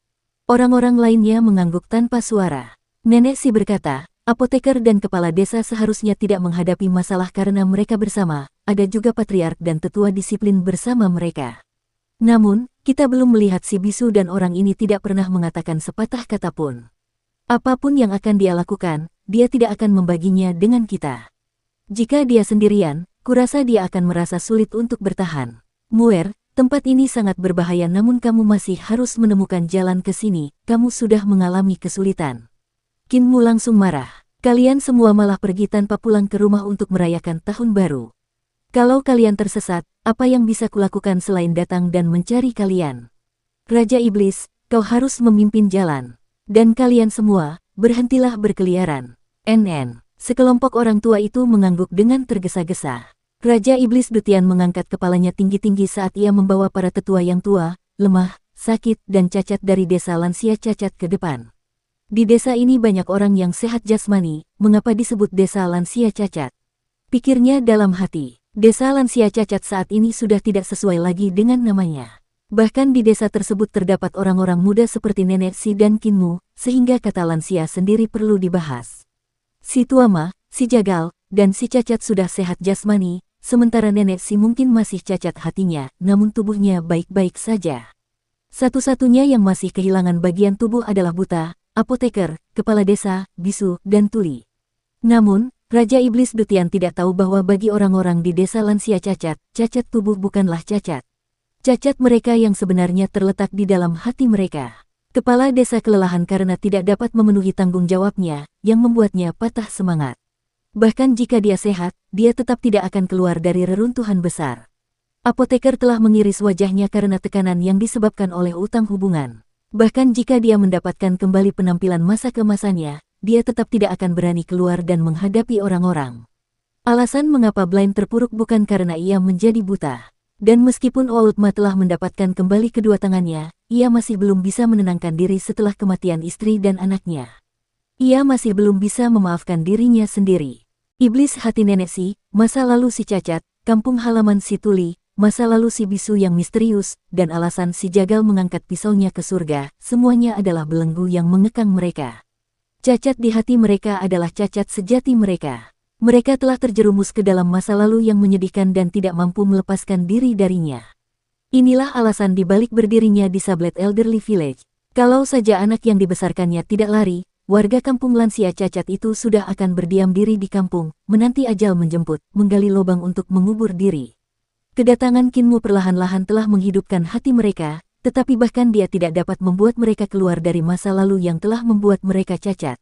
Orang-orang lainnya mengangguk tanpa suara. Nenek Si berkata, "Apoteker dan kepala desa seharusnya tidak menghadapi masalah karena mereka bersama, ada juga patriark dan tetua disiplin bersama mereka. Namun, kita belum melihat si bisu dan orang ini tidak pernah mengatakan sepatah kata pun. Apapun yang akan dia lakukan, dia tidak akan membaginya dengan kita. Jika dia sendirian, kurasa dia akan merasa sulit untuk bertahan. Muer, tempat ini sangat berbahaya namun kamu masih harus menemukan jalan ke sini, kamu sudah mengalami kesulitan." Kinmu langsung marah. "Kalian semua malah pergi tanpa pulang ke rumah untuk merayakan tahun baru. Kalau kalian tersesat, apa yang bisa kulakukan selain datang dan mencari kalian? Raja Iblis, kau harus memimpin jalan. Dan kalian semua, berhentilah berkeliaran." NN. Sekelompok orang tua itu mengangguk dengan tergesa-gesa. Raja Iblis Dutian mengangkat kepalanya tinggi-tinggi saat ia membawa para tetua yang tua, lemah, sakit dan cacat dari desa lansia cacat ke depan. Di desa ini banyak orang yang sehat jasmani, mengapa disebut desa lansia cacat? Pikirnya dalam hati. Desa lansia cacat saat ini sudah tidak sesuai lagi dengan namanya. Bahkan di desa tersebut terdapat orang-orang muda seperti Nenek Si dan Kinmu, sehingga kata lansia sendiri perlu dibahas. Si Tuama, si Jagal, dan si Cacat sudah sehat jasmani, sementara Nenek Si mungkin masih cacat hatinya, namun tubuhnya baik-baik saja. Satu-satunya yang masih kehilangan bagian tubuh adalah buta, apoteker, kepala desa, bisu, dan tuli. Namun, Raja Iblis Dutian tidak tahu bahwa bagi orang-orang di desa lansia cacat, cacat tubuh bukanlah cacat. Cacat mereka yang sebenarnya terletak di dalam hati mereka. Kepala desa kelelahan karena tidak dapat memenuhi tanggung jawabnya, yang membuatnya patah semangat. Bahkan jika dia sehat, dia tetap tidak akan keluar dari reruntuhan besar. Apoteker telah mengiris wajahnya karena tekanan yang disebabkan oleh utang hubungan. Bahkan jika dia mendapatkan kembali penampilan masa kemasannya, dia tetap tidak akan berani keluar dan menghadapi orang-orang. Alasan mengapa Blaine terpuruk bukan karena ia menjadi buta. Dan meskipun Oultma telah mendapatkan kembali kedua tangannya, ia masih belum bisa menenangkan diri setelah kematian istri dan anaknya. Ia masih belum bisa memaafkan dirinya sendiri. Iblis hati Nenek Si, masa lalu si Cacat, kampung halaman si Tuli, masa lalu si bisu yang misterius, dan alasan si Jagal mengangkat pisaunya ke surga, semuanya adalah belenggu yang mengekang mereka. Cacat di hati mereka adalah cacat sejati mereka. Mereka telah terjerumus ke dalam masa lalu yang menyedihkan dan tidak mampu melepaskan diri darinya. Inilah alasan dibalik berdirinya di Sablet Elderly Village. Kalau saja anak yang dibesarkannya tidak lari, warga kampung lansia cacat itu sudah akan berdiam diri di kampung, menanti ajal menjemput, menggali lubang untuk mengubur diri. Kedatangan Kinmu perlahan-lahan telah menghidupkan hati mereka, tetapi bahkan dia tidak dapat membuat mereka keluar dari masa lalu yang telah membuat mereka cacat.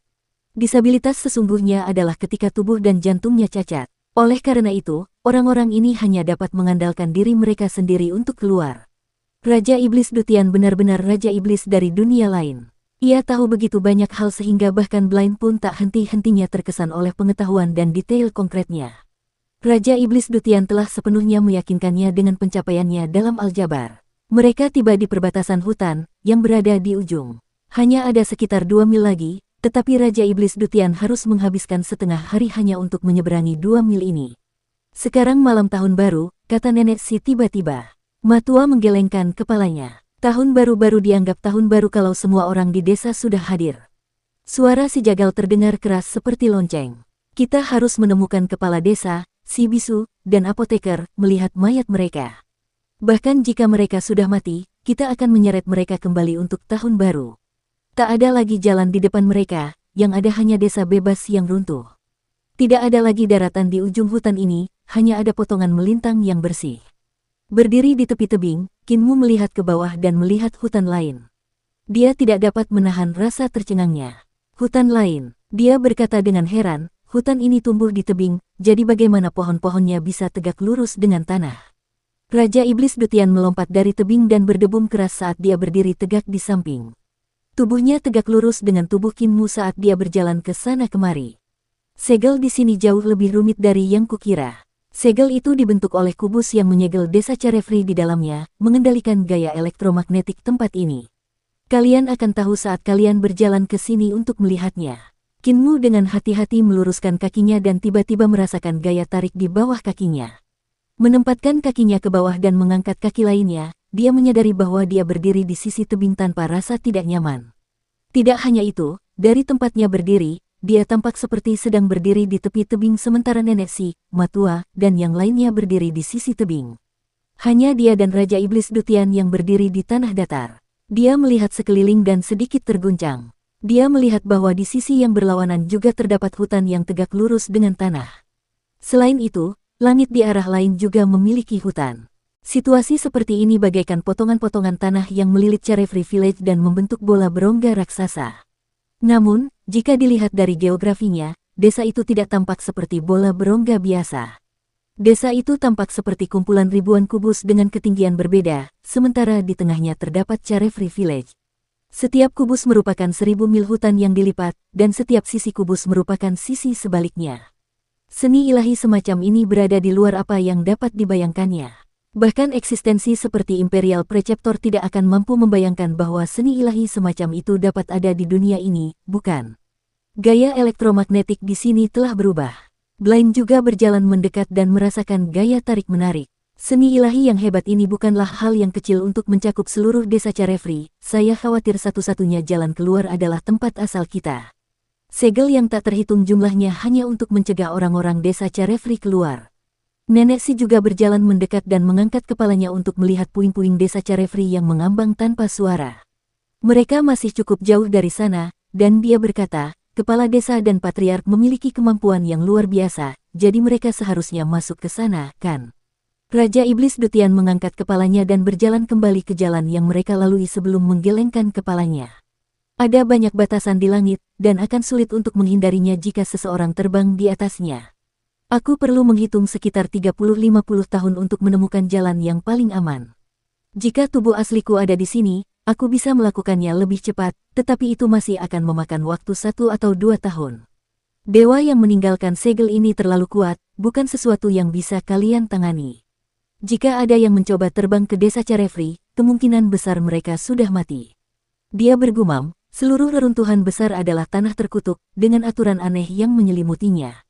Disabilitas sesungguhnya adalah ketika tubuh dan jantungnya cacat. Oleh karena itu, orang-orang ini hanya dapat mengandalkan diri mereka sendiri untuk keluar. Raja Iblis Dutian benar-benar Raja Iblis dari dunia lain. Ia tahu begitu banyak hal sehingga bahkan Blaine pun tak henti-hentinya terkesan oleh pengetahuan dan detail konkretnya. Raja Iblis Dutian telah sepenuhnya meyakinkannya dengan pencapaiannya dalam aljabar. Mereka tiba di perbatasan hutan, yang berada di ujung. Hanya ada sekitar 2 mil lagi, tetapi Raja Iblis Dutian harus menghabiskan setengah hari hanya untuk menyeberangi 2 mil ini. "Sekarang malam tahun baru," kata Nenek Si tiba-tiba. Matua menggelengkan kepalanya. Tahun baru dianggap tahun baru kalau semua orang di desa sudah hadir. Suara si Jagal terdengar keras seperti lonceng. "Kita harus menemukan kepala desa, si bisu, dan apoteker, melihat mayat mereka. Bahkan jika mereka sudah mati, kita akan menyeret mereka kembali untuk tahun baru. Tak ada lagi jalan di depan mereka, yang ada hanya desa bebas yang runtuh. Tidak ada lagi daratan di ujung hutan ini, hanya ada potongan melintang yang bersih." Berdiri di tepi tebing, Kinmu melihat ke bawah dan melihat hutan lain. Dia tidak dapat menahan rasa tercengangnya. Hutan lain, dia berkata dengan heran, hutan ini tumbuh di tebing, jadi bagaimana pohon-pohonnya bisa tegak lurus dengan tanah? Raja Iblis Dutian melompat dari tebing dan berdebum keras saat dia berdiri tegak di samping. Tubuhnya tegak lurus dengan tubuh Qin Mu saat dia berjalan ke sana kemari. Segel di sini jauh lebih rumit dari yang kukira. Segel itu dibentuk oleh kubus yang menyegel desa Carefree di dalamnya, mengendalikan gaya elektromagnetik tempat ini. Kalian akan tahu saat kalian berjalan ke sini untuk melihatnya. Qin Mu dengan hati-hati meluruskan kakinya dan tiba-tiba merasakan gaya tarik di bawah kakinya. Menempatkan kakinya ke bawah dan mengangkat kaki lainnya, dia menyadari bahwa dia berdiri di sisi tebing tanpa rasa tidak nyaman. Tidak hanya itu, dari tempatnya berdiri, dia tampak seperti sedang berdiri di tepi tebing sementara Nenek Si, Matua, dan yang lainnya berdiri di sisi tebing. Hanya dia dan Raja Iblis Dutian yang berdiri di tanah datar. Dia melihat sekeliling dan sedikit terguncang. Dia melihat bahwa di sisi yang berlawanan juga terdapat hutan yang tegak lurus dengan tanah. Selain itu, langit di arah lain juga memiliki hutan. Situasi seperti ini bagaikan potongan-potongan tanah yang melilit Carefree Village dan membentuk bola berongga raksasa. Namun, jika dilihat dari geografinya, desa itu tidak tampak seperti bola berongga biasa. Desa itu tampak seperti kumpulan ribuan kubus dengan ketinggian berbeda, sementara di tengahnya terdapat Carefree Village. Setiap kubus merupakan 1000 mil hutan yang dilipat, dan setiap sisi kubus merupakan sisi sebaliknya. Seni ilahi semacam ini berada di luar apa yang dapat dibayangkannya. Bahkan eksistensi seperti Imperial Preceptor tidak akan mampu membayangkan bahwa seni ilahi semacam itu dapat ada di dunia ini, bukan? Gaya elektromagnetik di sini telah berubah. Blaine juga berjalan mendekat dan merasakan gaya tarik-menarik. Seni ilahi yang hebat ini bukanlah hal yang kecil untuk mencakup seluruh desa Carefree. Saya khawatir satu-satunya jalan keluar adalah tempat asal kita. Segel yang tak terhitung jumlahnya hanya untuk mencegah orang-orang desa Carefree keluar. Nenek Si juga berjalan mendekat dan mengangkat kepalanya untuk melihat puing-puing desa Carefree yang mengambang tanpa suara. Mereka masih cukup jauh dari sana, dan dia berkata, kepala desa dan patriark memiliki kemampuan yang luar biasa, jadi mereka seharusnya masuk ke sana, kan? Raja Iblis Dutian mengangkat kepalanya dan berjalan kembali ke jalan yang mereka lalui sebelum menggelengkan kepalanya. Ada banyak batasan di langit, dan akan sulit untuk menghindarinya jika seseorang terbang di atasnya. Aku perlu menghitung sekitar 30-50 tahun untuk menemukan jalan yang paling aman. Jika tubuh asliku ada di sini, aku bisa melakukannya lebih cepat, tetapi itu masih akan memakan waktu 1 atau 2 tahun. Dewa yang meninggalkan segel ini terlalu kuat, bukan sesuatu yang bisa kalian tangani. Jika ada yang mencoba terbang ke desa Carefree, kemungkinan besar mereka sudah mati. Dia bergumam, seluruh reruntuhan besar adalah tanah terkutuk, dengan aturan aneh yang menyelimutinya.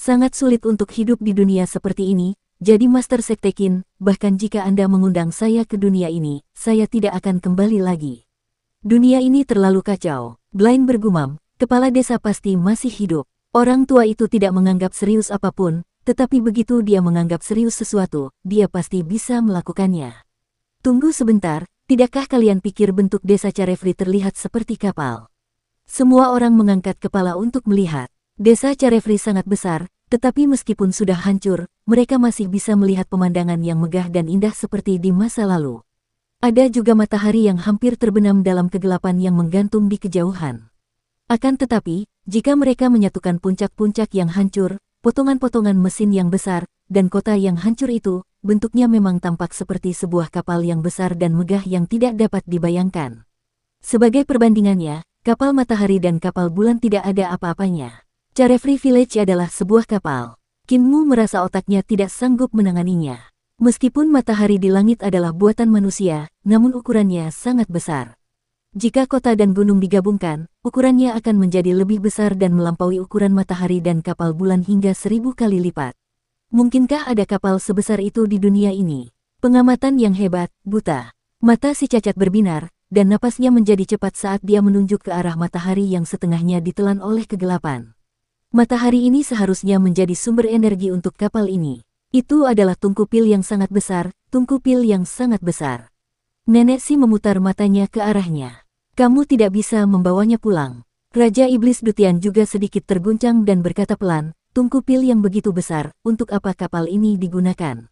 Sangat sulit untuk hidup di dunia seperti ini, jadi Master Sekte Qin, bahkan jika Anda mengundang saya ke dunia ini, saya tidak akan kembali lagi. Dunia ini terlalu kacau. Blaine bergumam, kepala desa pasti masih hidup. Orang tua itu tidak menganggap serius apapun, tetapi begitu dia menganggap serius sesuatu, dia pasti bisa melakukannya. Tunggu sebentar, tidakkah kalian pikir bentuk desa Carefree terlihat seperti kapal? Semua orang mengangkat kepala untuk melihat. Desa Carefree sangat besar, tetapi meskipun sudah hancur, mereka masih bisa melihat pemandangan yang megah dan indah seperti di masa lalu. Ada juga matahari yang hampir terbenam dalam kegelapan yang menggantung di kejauhan. Akan tetapi, jika mereka menyatukan puncak-puncak yang hancur, potongan-potongan mesin yang besar, dan kota yang hancur itu, bentuknya memang tampak seperti sebuah kapal yang besar dan megah yang tidak dapat dibayangkan. Sebagai perbandingannya, kapal matahari dan kapal bulan tidak ada apa-apanya. Carefree Village adalah sebuah kapal. Qin Mu merasa otaknya tidak sanggup menanganinya. Meskipun matahari di langit adalah buatan manusia, namun ukurannya sangat besar. Jika kota dan gunung digabungkan, ukurannya akan menjadi lebih besar dan melampaui ukuran matahari dan kapal bulan hingga 1000 kali lipat. Mungkinkah ada kapal sebesar itu di dunia ini? Pengamatan yang hebat, buta. Mata si cacat berbinar, dan napasnya menjadi cepat saat dia menunjuk ke arah matahari yang setengahnya ditelan oleh kegelapan. Matahari ini seharusnya menjadi sumber energi untuk kapal ini. Itu adalah tungku pil yang sangat besar, tungku pil yang sangat besar. Nenek Si memutar matanya ke arahnya. Kamu tidak bisa membawanya pulang. Raja Iblis Dutian juga sedikit terguncang dan berkata pelan, tungku pil yang begitu besar, untuk apa kapal ini digunakan?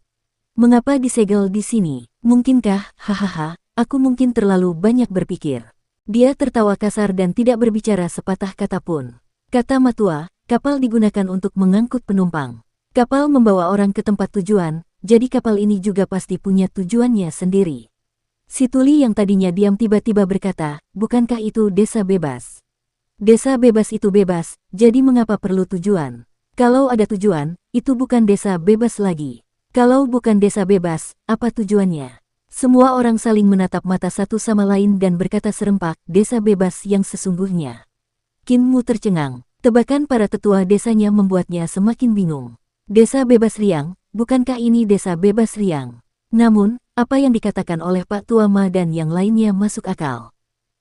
Mengapa disegel di sini? Mungkinkah, hahaha, aku mungkin terlalu banyak berpikir. Dia tertawa kasar dan tidak berbicara sepatah kata pun. Kata Matua, kapal digunakan untuk mengangkut penumpang. Kapal membawa orang ke tempat tujuan, jadi kapal ini juga pasti punya tujuannya sendiri. Si tuli yang tadinya diam tiba-tiba berkata, bukankah itu desa bebas? Desa bebas itu bebas, jadi mengapa perlu tujuan? Kalau ada tujuan, itu bukan desa bebas lagi. Kalau bukan desa bebas, apa tujuannya? Semua orang saling menatap mata satu sama lain dan berkata serempak, desa bebas yang sesungguhnya. Kinmu tercengang. Tebakan para tetua desanya membuatnya semakin bingung. Desa bebas Riang, bukankah ini desa bebas Riang? Namun, apa yang dikatakan oleh Pak Tua Ma dan yang lainnya masuk akal.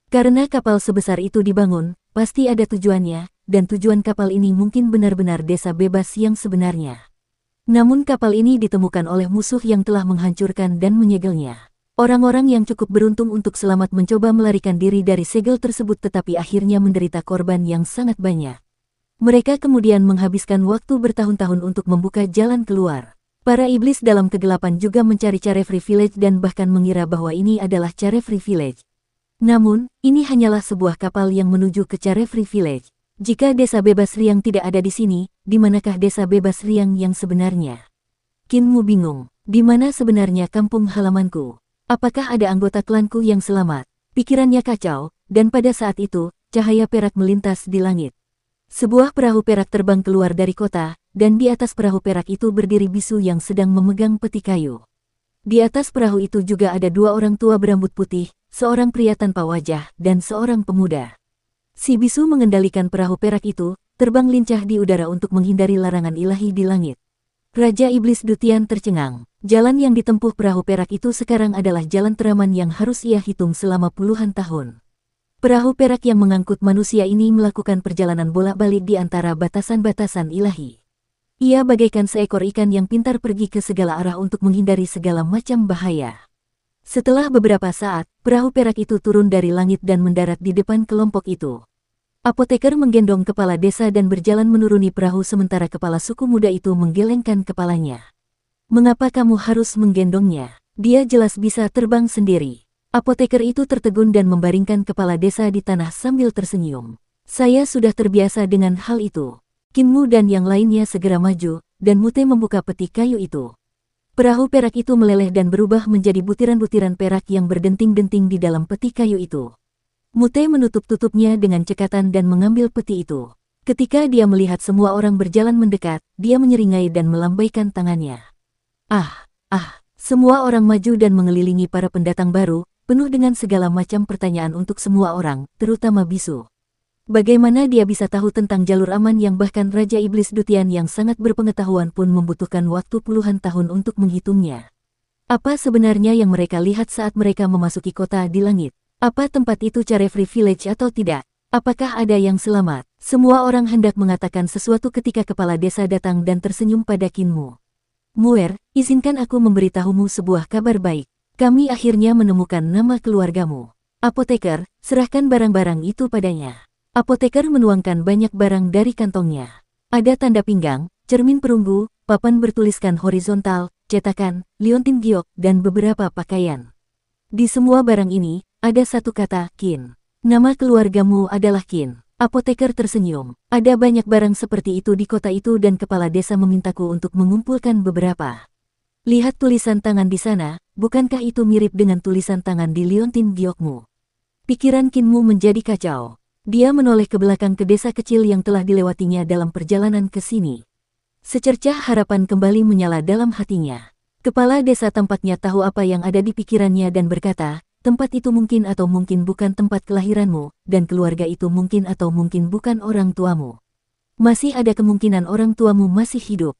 Karena kapal sebesar itu dibangun, pasti ada tujuannya, dan tujuan kapal ini mungkin benar-benar desa bebas yang sebenarnya. Namun kapal ini ditemukan oleh musuh yang telah menghancurkan dan menyegelnya. Orang-orang yang cukup beruntung untuk selamat mencoba melarikan diri dari segel tersebut tetapi akhirnya menderita korban yang sangat banyak. Mereka kemudian menghabiskan waktu bertahun-tahun untuk membuka jalan keluar. Para iblis dalam kegelapan juga mencari Carefree Village dan bahkan mengira bahwa ini adalah Carefree Village. Namun, ini hanyalah sebuah kapal yang menuju ke Carefree Village. Jika desa bebas Riang tidak ada di sini, di manakah desa bebas Riang yang sebenarnya? Kinmu bingung, di mana sebenarnya kampung halamanku? Apakah ada anggota klanku yang selamat? Pikirannya kacau, dan pada saat itu, cahaya perak melintas di langit. Sebuah perahu perak terbang keluar dari kota, dan di atas perahu perak itu berdiri bisu yang sedang memegang peti kayu. Di atas perahu itu juga ada dua orang tua berambut putih, seorang pria tanpa wajah, dan seorang pemuda. Si bisu mengendalikan perahu perak itu, terbang lincah di udara untuk menghindari larangan ilahi di langit. Raja Iblis Dutian tercengang. Jalan yang ditempuh perahu perak itu sekarang adalah jalan teraman yang harus ia hitung selama puluhan tahun. Perahu perak yang mengangkut manusia ini melakukan perjalanan bolak-balik di antara batasan-batasan ilahi. Ia bagaikan seekor ikan yang pintar pergi ke segala arah untuk menghindari segala macam bahaya. Setelah beberapa saat, perahu perak itu turun dari langit dan mendarat di depan kelompok itu. Apoteker menggendong kepala desa dan berjalan menuruni perahu sementara kepala suku muda itu menggelengkan kepalanya. Mengapa kamu harus menggendongnya? Dia jelas bisa terbang sendiri. Apoteker itu tertegun dan membaringkan kepala desa di tanah sambil tersenyum. Saya sudah terbiasa dengan hal itu. Kinmu dan yang lainnya segera maju, dan Mute membuka peti kayu itu. Perahu perak itu meleleh dan berubah menjadi butiran-butiran perak yang berdenting-denting di dalam peti kayu itu. Mute menutup-tutupnya dengan cekatan dan mengambil peti itu. Ketika dia melihat semua orang berjalan mendekat, dia menyeringai dan melambaikan tangannya. Semua orang maju dan mengelilingi para pendatang baru, penuh dengan segala macam pertanyaan untuk semua orang, terutama bisu. Bagaimana dia bisa tahu tentang jalur aman yang bahkan Raja Iblis Dutian yang sangat berpengetahuan pun membutuhkan waktu puluhan tahun untuk menghitungnya? Apa sebenarnya yang mereka lihat saat mereka memasuki kota di langit? Apa tempat itu Carefree Village atau tidak? Apakah ada yang selamat? Semua orang hendak mengatakan sesuatu ketika kepala desa datang dan tersenyum pada Kinmu. Muer, izinkan aku memberitahumu sebuah kabar baik. Kami akhirnya menemukan nama keluargamu. Apoteker, serahkan barang-barang itu padanya. Apoteker menuangkan banyak barang dari kantongnya. Ada tanda pinggang, cermin perunggu, papan bertuliskan horizontal, cetakan, liontin giok, dan beberapa pakaian. Di semua barang ini, ada satu kata, Kin. Nama keluargamu adalah Kin. Apoteker tersenyum. Ada banyak barang seperti itu di kota itu dan kepala desa memintaku untuk mengumpulkan beberapa. Lihat tulisan tangan di sana, bukankah itu mirip dengan tulisan tangan di liontin giokmu? Pikiran Kinmu menjadi kacau. Dia menoleh ke belakang ke desa kecil yang telah dilewatinya dalam perjalanan ke sini. Secercah harapan kembali menyala dalam hatinya. Kepala desa tampaknya tahu apa yang ada di pikirannya dan berkata, tempat itu mungkin atau mungkin bukan tempat kelahiranmu, dan keluarga itu mungkin atau mungkin bukan orang tuamu. Masih ada kemungkinan orang tuamu masih hidup.